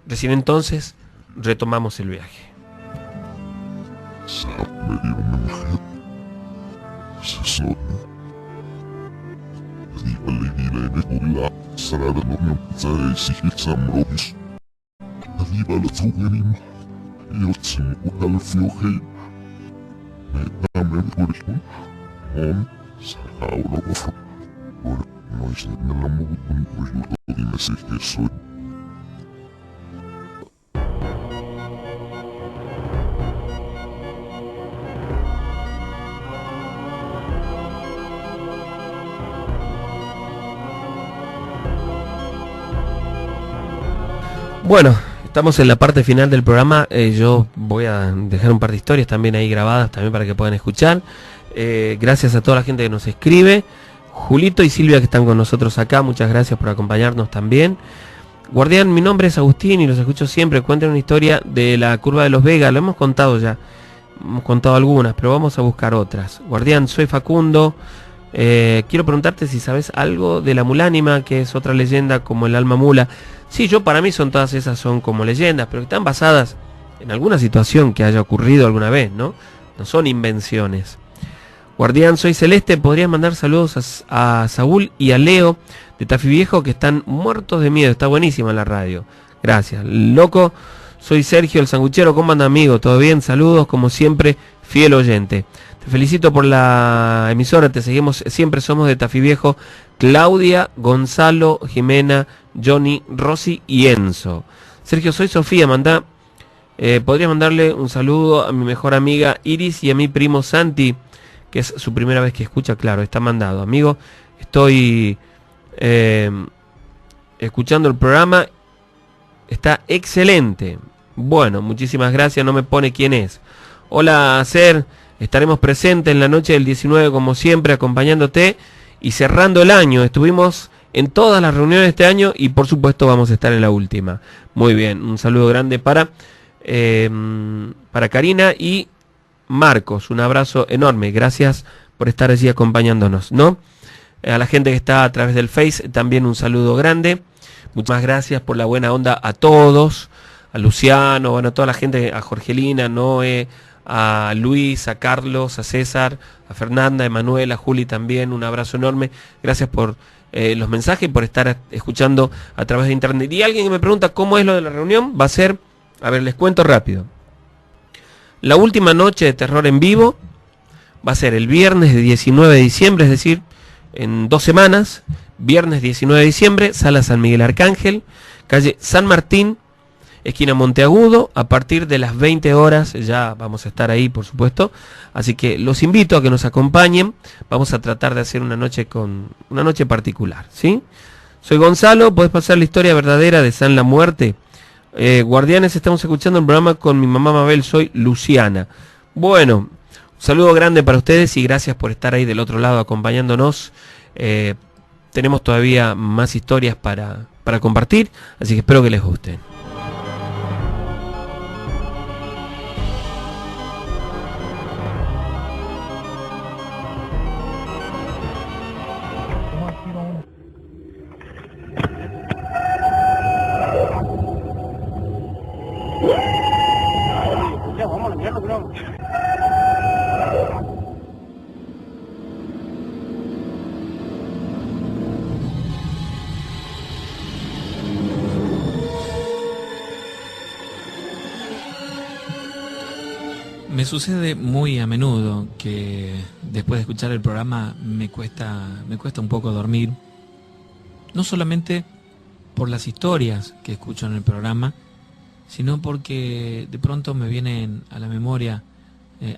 Recién entonces retomamos el viaje. Bueno, estamos en la parte final del programa. Yo voy a dejar un par de historias también ahí grabadas, también para que puedan escuchar. Gracias a toda la gente que nos escribe. Julito y Silvia que están con nosotros acá, muchas gracias por acompañarnos también. Guardián, mi nombre es Agustín y los escucho siempre. Cuenten una historia de la curva de los Vegas, lo hemos contado ya. Hemos contado algunas, pero vamos a buscar otras. Guardián, soy Facundo. Quiero preguntarte si sabes algo de la mulánima, que es otra leyenda como el alma mula. Sí, para mí todas esas son como leyendas, pero que están basadas en alguna situación que haya ocurrido alguna vez, ¿no? No son invenciones. Guardián, soy Celeste. ¿Podrías mandar saludos a Saúl y a Leo de Tafí Viejo, que están muertos de miedo? Está buenísima la radio. Gracias. Loco, soy Sergio el Sanguchero. ¿Cómo anda, amigo? ¿Todo bien? Saludos, como siempre, fiel oyente. Te felicito por la emisora, te seguimos, siempre somos de Tafí Viejo. Claudia, Gonzalo, Jimena, Johnny, Rosy y Enzo. Sergio, soy Sofía, podrías mandarle un saludo a mi mejor amiga Iris y a mi primo Santi, que es su primera vez que escucha. Claro, está mandado. Amigo, estoy escuchando el programa, está excelente. Bueno, muchísimas gracias, no me pone quién es. Hola, Ser. Estaremos presentes en la noche del 19 como siempre, acompañándote y cerrando el año. Estuvimos en todas las reuniones de este año y por supuesto vamos a estar en la última. Muy bien, un saludo grande para Karina y Marcos. Un abrazo enorme, gracias por estar allí acompañándonos, ¿no? A la gente que está a través del Face también un saludo grande. Muchas gracias por la buena onda a todos, a Luciano, bueno, a toda la gente, a Jorgelina, Noé, a Luis, a Carlos, a César, a Fernanda, a Emanuel, a Juli también, un abrazo enorme. Gracias por los mensajes y por estar escuchando a través de internet. Y alguien que me pregunta cómo es lo de la reunión, va a ser, a ver, les cuento rápido. La última noche de terror en vivo va a ser el viernes de 19 de diciembre, es decir, en 2 semanas, viernes 19 de diciembre, Sala San Miguel Arcángel, calle San Martín, esquina Monteagudo, a partir de las 20 horas, ya vamos a estar ahí, por supuesto, así que los invito a que nos acompañen. Vamos a tratar de hacer una noche particular, ¿sí? Soy Gonzalo, podés pasar la historia verdadera de San La Muerte. Guardianes, estamos escuchando el programa con mi mamá Mabel, soy Luciana. Bueno, un saludo grande para ustedes y gracias por estar ahí del otro lado acompañándonos. Tenemos todavía más historias para compartir, así que espero que les gusten. Me sucede muy a menudo que después de escuchar el programa me cuesta un poco dormir, no solamente por las historias que escucho en el programa, sino porque de pronto me vienen a la memoria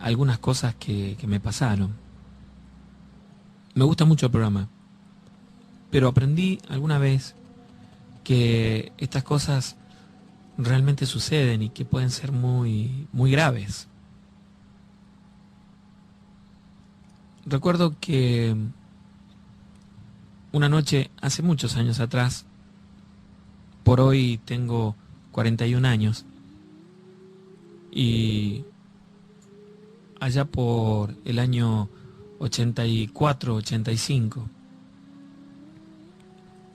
algunas cosas que me pasaron. Me gusta mucho el programa, pero aprendí alguna vez que estas cosas realmente suceden y que pueden ser muy, muy graves. Recuerdo que una noche, hace muchos años atrás, por hoy tengo 41 años, y allá por el año 84, 85,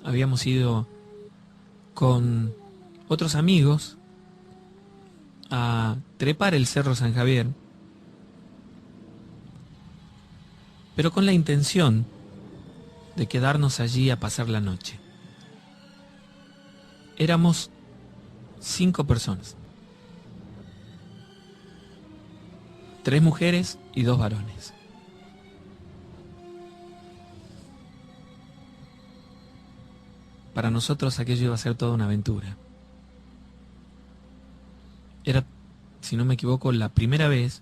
habíamos ido con otros amigos a trepar el Cerro San Javier, pero con la intención de quedarnos allí a pasar la noche. Éramos 5 personas, 3 mujeres y 2 varones. Para nosotros aquello iba a ser toda una aventura. Era, si no me equivoco, la primera vez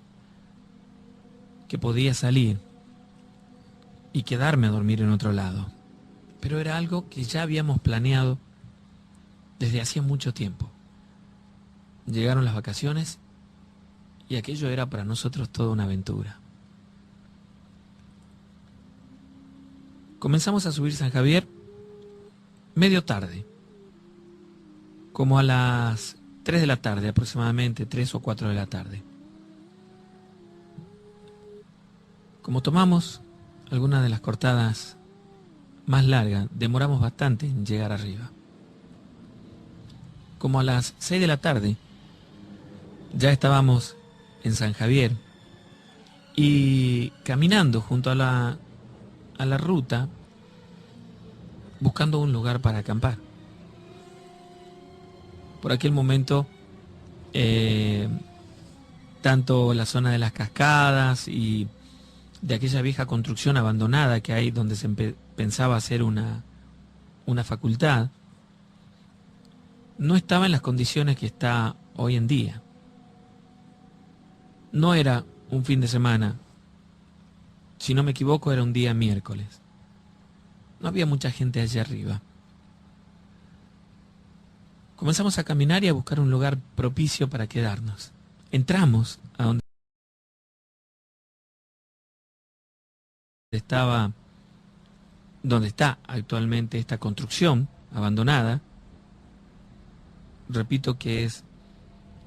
que podía salir y quedarme a dormir en otro lado. Pero era algo que ya habíamos planeado desde hacía mucho tiempo. Llegaron las vacaciones y aquello era para nosotros toda una aventura. Comenzamos a subir San Javier medio tarde, como a las 3 de la tarde aproximadamente, 3 o 4 de la tarde. Como tomamos algunas de las cortadas más largas, demoramos bastante en llegar arriba. Como a las 6 de la tarde, ya estábamos en San Javier y caminando junto a la ruta, buscando un lugar para acampar. Por aquel momento, tanto la zona de las cascadas y de aquella vieja construcción abandonada que hay donde se pensaba hacer una facultad, no estaba en las condiciones que está hoy en día. No era un fin de semana, si no me equivoco era un día miércoles. No había mucha gente allá arriba. Comenzamos a caminar y a buscar un lugar propicio para quedarnos. Entramos a donde está actualmente esta construcción abandonada. Repito que es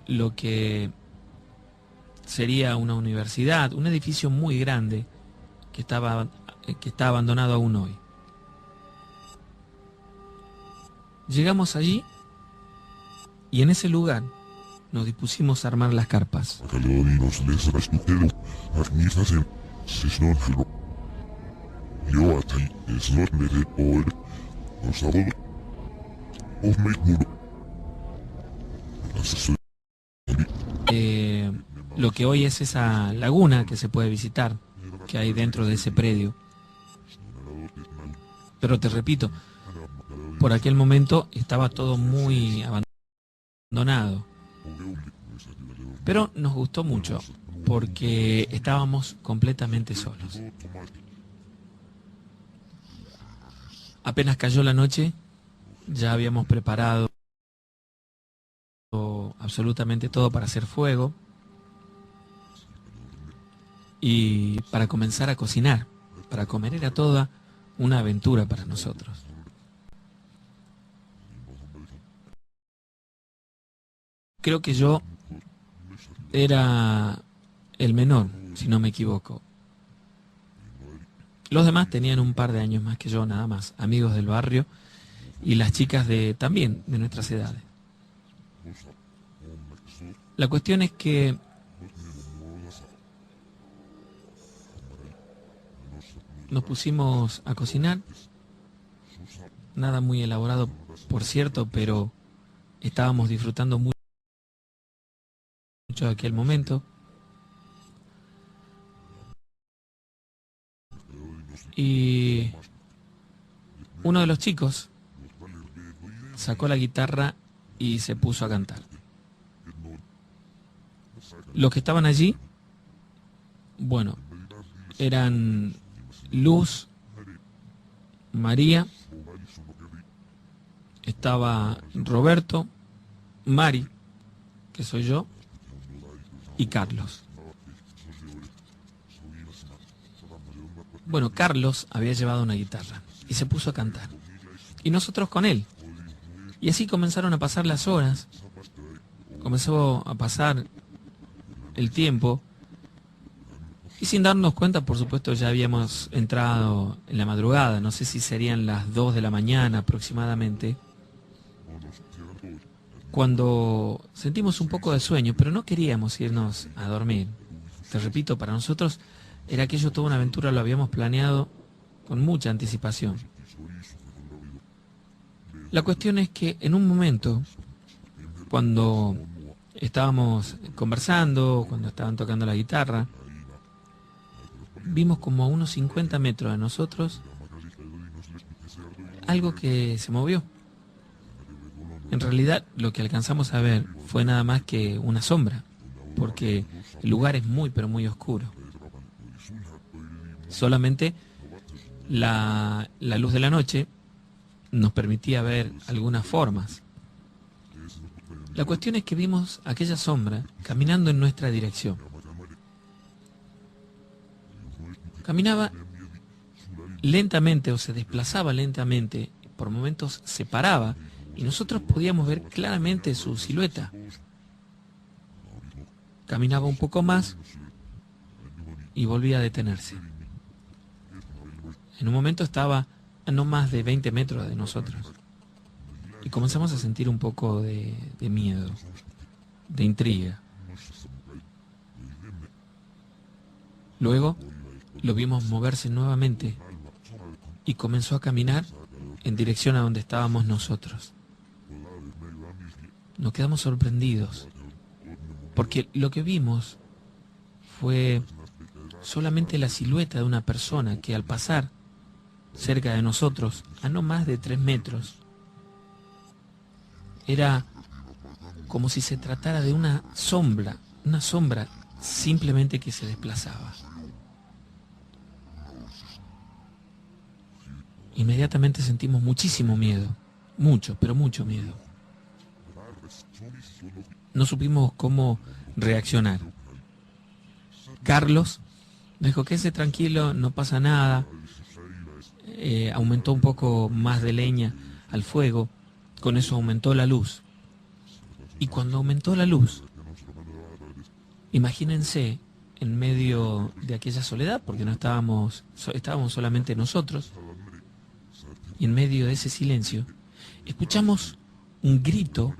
lo que sería una universidad, un edificio muy grande que está abandonado aún hoy. Llegamos allí y en ese lugar nos dispusimos a armar las carpas. Lo que hoy es esa laguna que se puede visitar, que hay dentro de ese predio. Pero te repito, por aquel momento estaba todo muy abandonado. Pero nos gustó mucho, porque estábamos completamente solos. Apenas cayó la noche, ya habíamos preparado absolutamente todo para hacer fuego y para comenzar a cocinar. Para comer era toda una aventura para nosotros. Creo que yo era el menor, si no me equivoco. Los demás tenían un par de años más que yo, nada más, amigos del barrio y las chicas también de nuestras edades. La cuestión es que nos pusimos a cocinar. Nada muy elaborado, por cierto, pero estábamos disfrutando mucho de aquel momento. Y uno de los chicos sacó la guitarra y se puso a cantar. Los que estaban allí, bueno, eran Luz, María, estaba Roberto, Mari, que soy yo, y Carlos. Bueno, Carlos había llevado una guitarra y se puso a cantar. Y nosotros con él. Y así comenzaron a pasar las horas. Comenzó a pasar el tiempo. Y sin darnos cuenta, por supuesto, ya habíamos entrado en la madrugada. No sé si serían las 2 de la mañana aproximadamente. Cuando sentimos un poco de sueño, pero no queríamos irnos a dormir. Te repito, para nosotros era aquello toda una aventura, lo habíamos planeado con mucha anticipación. La cuestión es que en un momento, cuando estábamos conversando, cuando estaban tocando la guitarra, vimos como a unos 50 metros de nosotros algo que se movió. En realidad lo que alcanzamos a ver fue nada más que una sombra, porque el lugar es muy pero muy oscuro. Solamente la luz de la noche nos permitía ver algunas formas. La cuestión es que vimos aquella sombra caminando en nuestra dirección. Caminaba lentamente o se desplazaba lentamente, por momentos se paraba y nosotros podíamos ver claramente su silueta. Caminaba un poco más y volvía a detenerse. En un momento estaba a no más de 20 metros de nosotros. Y comenzamos a sentir un poco de miedo, de intriga. Luego lo vimos moverse nuevamente y comenzó a caminar en dirección a donde estábamos nosotros. Nos quedamos sorprendidos, porque lo que vimos fue solamente la silueta de una persona que al pasar cerca de nosotros, a no más de 3 metros, era como si se tratara de una sombra simplemente que se desplazaba. Inmediatamente sentimos muchísimo miedo, mucho, pero mucho miedo. No supimos cómo reaccionar. Carlos dijo: quédese tranquilo, no pasa nada. Aumentó un poco más de leña al fuego, con eso aumentó la luz. Y cuando aumentó la luz, imagínense, en medio de aquella soledad, porque no estábamos solamente nosotros, y en medio de ese silencio, escuchamos un grito,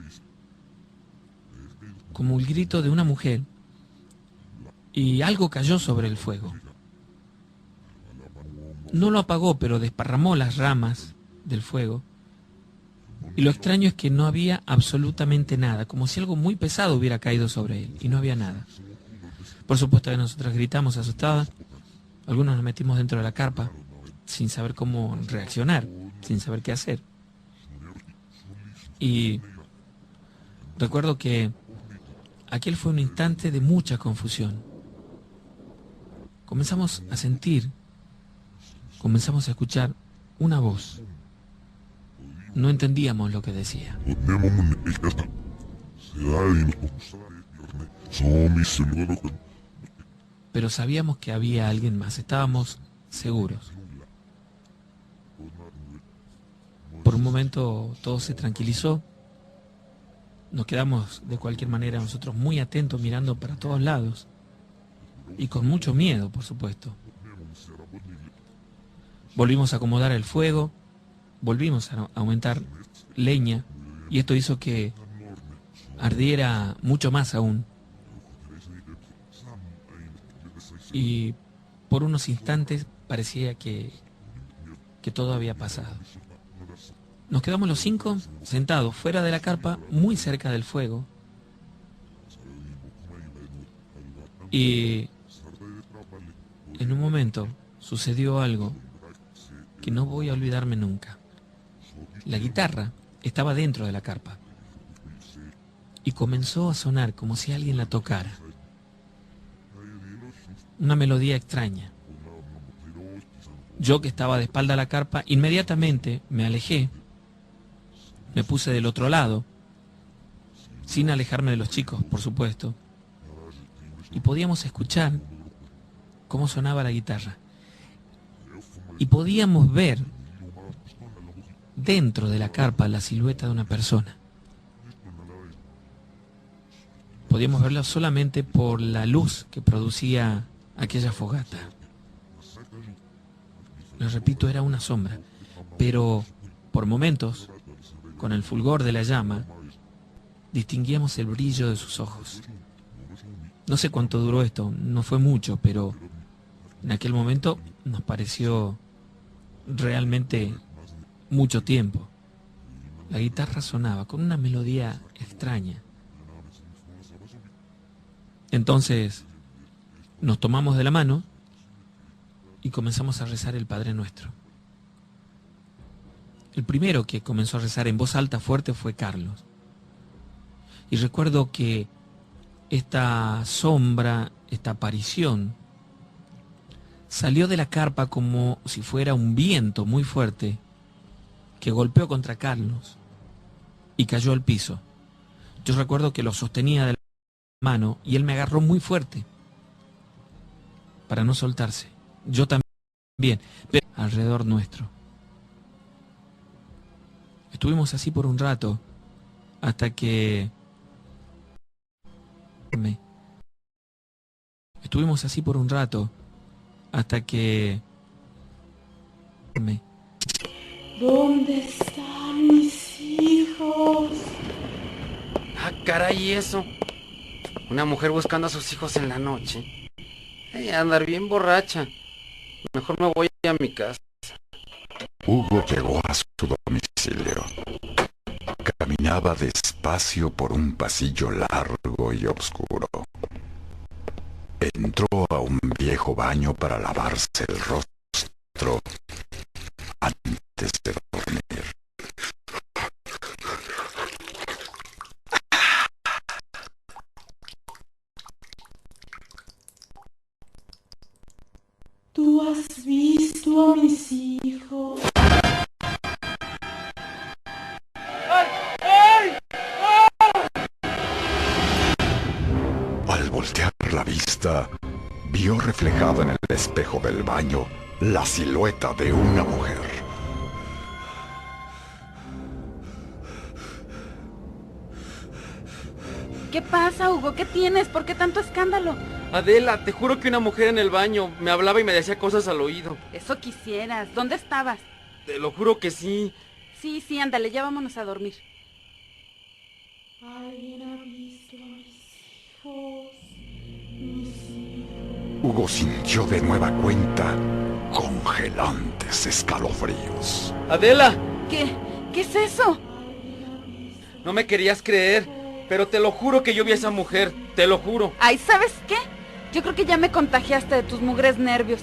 como el grito de una mujer, y algo cayó sobre el fuego. No lo apagó, pero desparramó las ramas del fuego. Y lo extraño es que no había absolutamente nada, como si algo muy pesado hubiera caído sobre él, y no había nada. Por supuesto que nosotros gritamos asustadas, algunos nos metimos dentro de la carpa, sin saber cómo reaccionar, sin saber qué hacer. Y recuerdo que aquel fue un instante de mucha confusión. Comenzamos a sentir, comenzamos a escuchar una voz. No entendíamos lo que decía. Pero sabíamos que había alguien más, estábamos seguros. Por un momento todo se tranquilizó. Nos quedamos de cualquier manera nosotros muy atentos, mirando para todos lados. Y con mucho miedo, por supuesto. Volvimos a acomodar el fuego, volvimos a aumentar leña, y esto hizo que ardiera mucho más aún. Y por unos instantes parecía que todo había pasado. Nos quedamos los 5 sentados fuera de la carpa, muy cerca del fuego. Y en un momento sucedió algo que no voy a olvidarme nunca. La guitarra estaba dentro de la carpa y comenzó a sonar como si alguien la tocara. Una melodía extraña. Yo, que estaba de espalda a la carpa, inmediatamente me alejé. Me puse del otro lado, sin alejarme de los chicos, por supuesto. Y podíamos escuchar cómo sonaba la guitarra. Y podíamos ver dentro de la carpa la silueta de una persona. Podíamos verlo solamente por la luz que producía aquella fogata. Les repito, era una sombra, pero por momentos, con el fulgor de la llama, distinguíamos el brillo de sus ojos. No sé cuánto duró esto, no fue mucho, pero en aquel momento nos pareció realmente mucho tiempo. La guitarra sonaba con una melodía extraña. Entonces nos tomamos de la mano y comenzamos a rezar el Padre Nuestro. El primero que comenzó a rezar en voz alta fuerte fue Carlos. Y recuerdo que esta sombra, esta aparición, salió de la carpa como si fuera un viento muy fuerte que golpeó contra Carlos y cayó al piso. Yo recuerdo que lo sostenía de la mano y él me agarró muy fuerte para no soltarse. Yo también, pero alrededor nuestro. Estuvimos así por un rato hasta que... Estuvimos así por un rato hasta que... ¿Dónde están mis hijos? Ah, caray, eso. Una mujer buscando a sus hijos en la noche. Andar bien borracha. Mejor me voy a mi casa. Hugo llegó a su domicilio. Caminaba despacio por un pasillo largo y oscuro. Entró a un viejo baño para lavarse el rostro antes de dormir. ¿Tú has visto a mis hijos? Al voltear la vista, vio reflejada en el espejo del baño la silueta de una mujer. ¿Qué pasa, Hugo? ¿Qué tienes? ¿Por qué tanto escándalo? Adela, te juro que una mujer en el baño me hablaba y me decía cosas al oído. Eso quisieras. ¿Dónde estabas? Te lo juro que sí. Sí, ándale, ya vámonos a dormir. ¿Alguien ha visto a mis hijos? Mis hijos. Hugo sintió de nueva cuenta congelantes escalofríos. Adela, ¿Qué es eso? no me querías creer, pero te lo juro que yo vi a esa mujer, te lo juro. Ay, ¿sabes qué? Yo creo que ya me contagiaste de tus mugres nervios.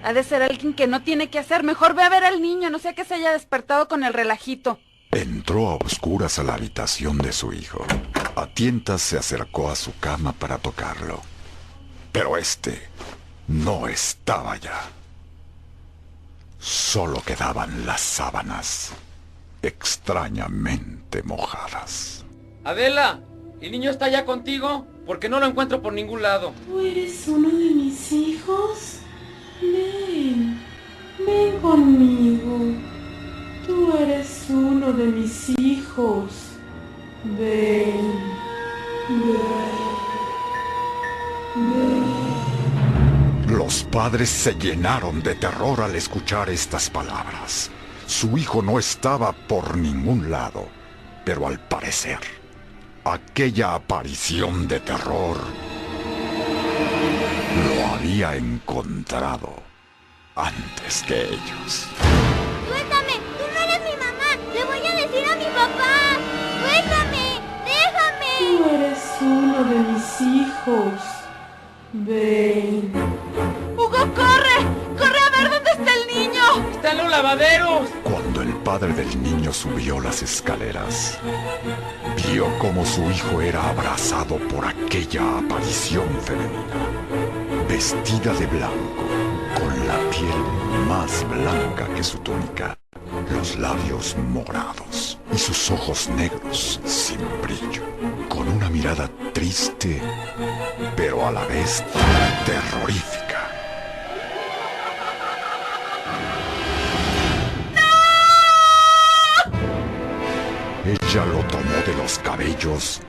Ha de ser alguien que no tiene que hacer. Mejor ve a ver al niño, no sea que se haya despertado con el relajito. Entró a oscuras a la habitación de su hijo. A tientas se acercó a su cama para tocarlo. Pero este no estaba ya. Solo quedaban las sábanas, extrañamente mojadas. Adela, ¿el niño está ya contigo? Porque no lo encuentro por ningún lado. ¿Tú eres uno de mis hijos? Ven conmigo. Tú eres uno de mis hijos. Ven. Los padres se llenaron de terror al escuchar estas palabras. Su hijo no estaba por ningún lado, pero al parecer, aquella aparición de terror lo había encontrado antes que ellos. ¡Suéltame! ¡Tú no eres mi mamá! ¡Le voy a decir a mi papá! ¡Suéltame! ¡Déjame! Tú eres uno de mis hijos. Ven. ¡Hugo, corre! ¡Corre a ver dónde está el niño! ¡Está en los lavaderos! Cuando el padre del niño subió las escaleras, vio cómo su hijo era abrazado por aquella aparición femenina, vestida de blanco, con la piel más blanca que su túnica, los labios morados y sus ojos negros sin brillo, con una mirada triste, pero a la vez terrorífica. Ella lo tomó de los cabellos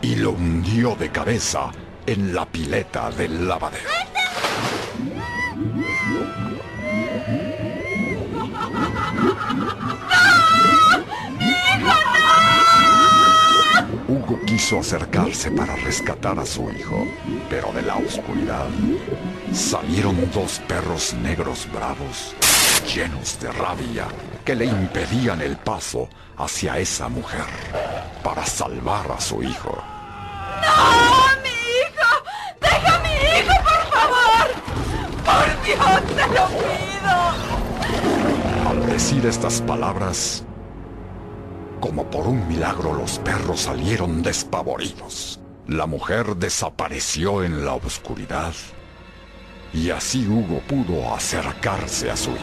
y lo hundió de cabeza en la pileta del lavadero. Hugo quiso acercarse para rescatar a su hijo, pero de la oscuridad salieron dos perros negros bravos, llenos de rabia, que le impedían el paso hacia esa mujer para salvar a su hijo. ¡No, mi hijo! ¡Deja a mi hijo, por favor! ¡Por Dios, te lo pido! Al decir estas palabras, como por un milagro, los perros salieron despavoridos. La mujer desapareció en la oscuridad y así Hugo pudo acercarse a su hijo.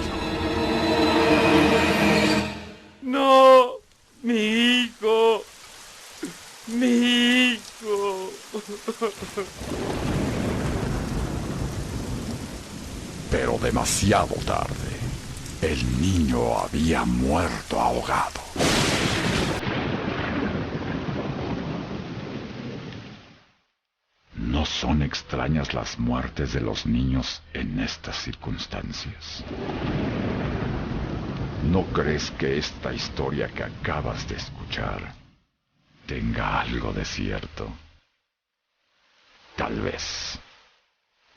¡No! ¡Mi hijo! ¡Mi hijo! Pero demasiado tarde. El niño había muerto ahogado. ¿No son extrañas las muertes de los niños en estas circunstancias? ¿No crees que esta historia que acabas de escuchar tenga algo de cierto? Tal vez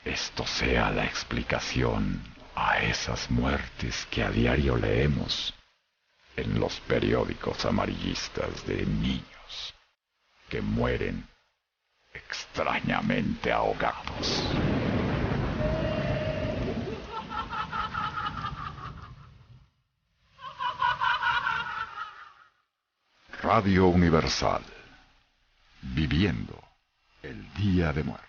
esto sea la explicación a esas muertes que a diario leemos en los periódicos amarillistas de niños que mueren extrañamente ahogados. Radio Universal, viviendo el Día de Muertos.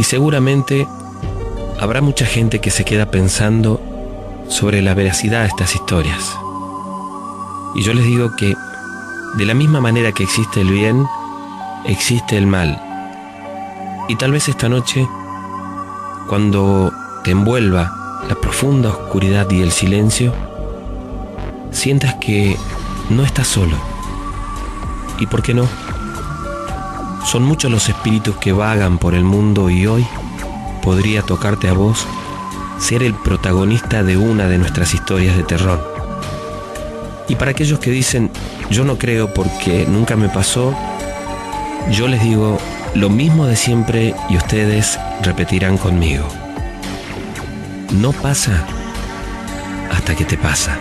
Seguramente habrá mucha gente que se queda pensando sobre la veracidad de estas historias. Y yo les digo que de la misma manera que existe el bien, existe el mal. Y tal vez esta noche, cuando te envuelva la profunda oscuridad y el silencio, sientas que no estás solo. ¿Y por qué no? Son muchos los espíritus que vagan por el mundo y hoy podría tocarte a vos ser el protagonista de una de nuestras historias de terror. Y para aquellos que dicen, yo no creo porque nunca me pasó, yo les digo lo mismo de siempre y ustedes repetirán conmigo. No pasa hasta que te pasa.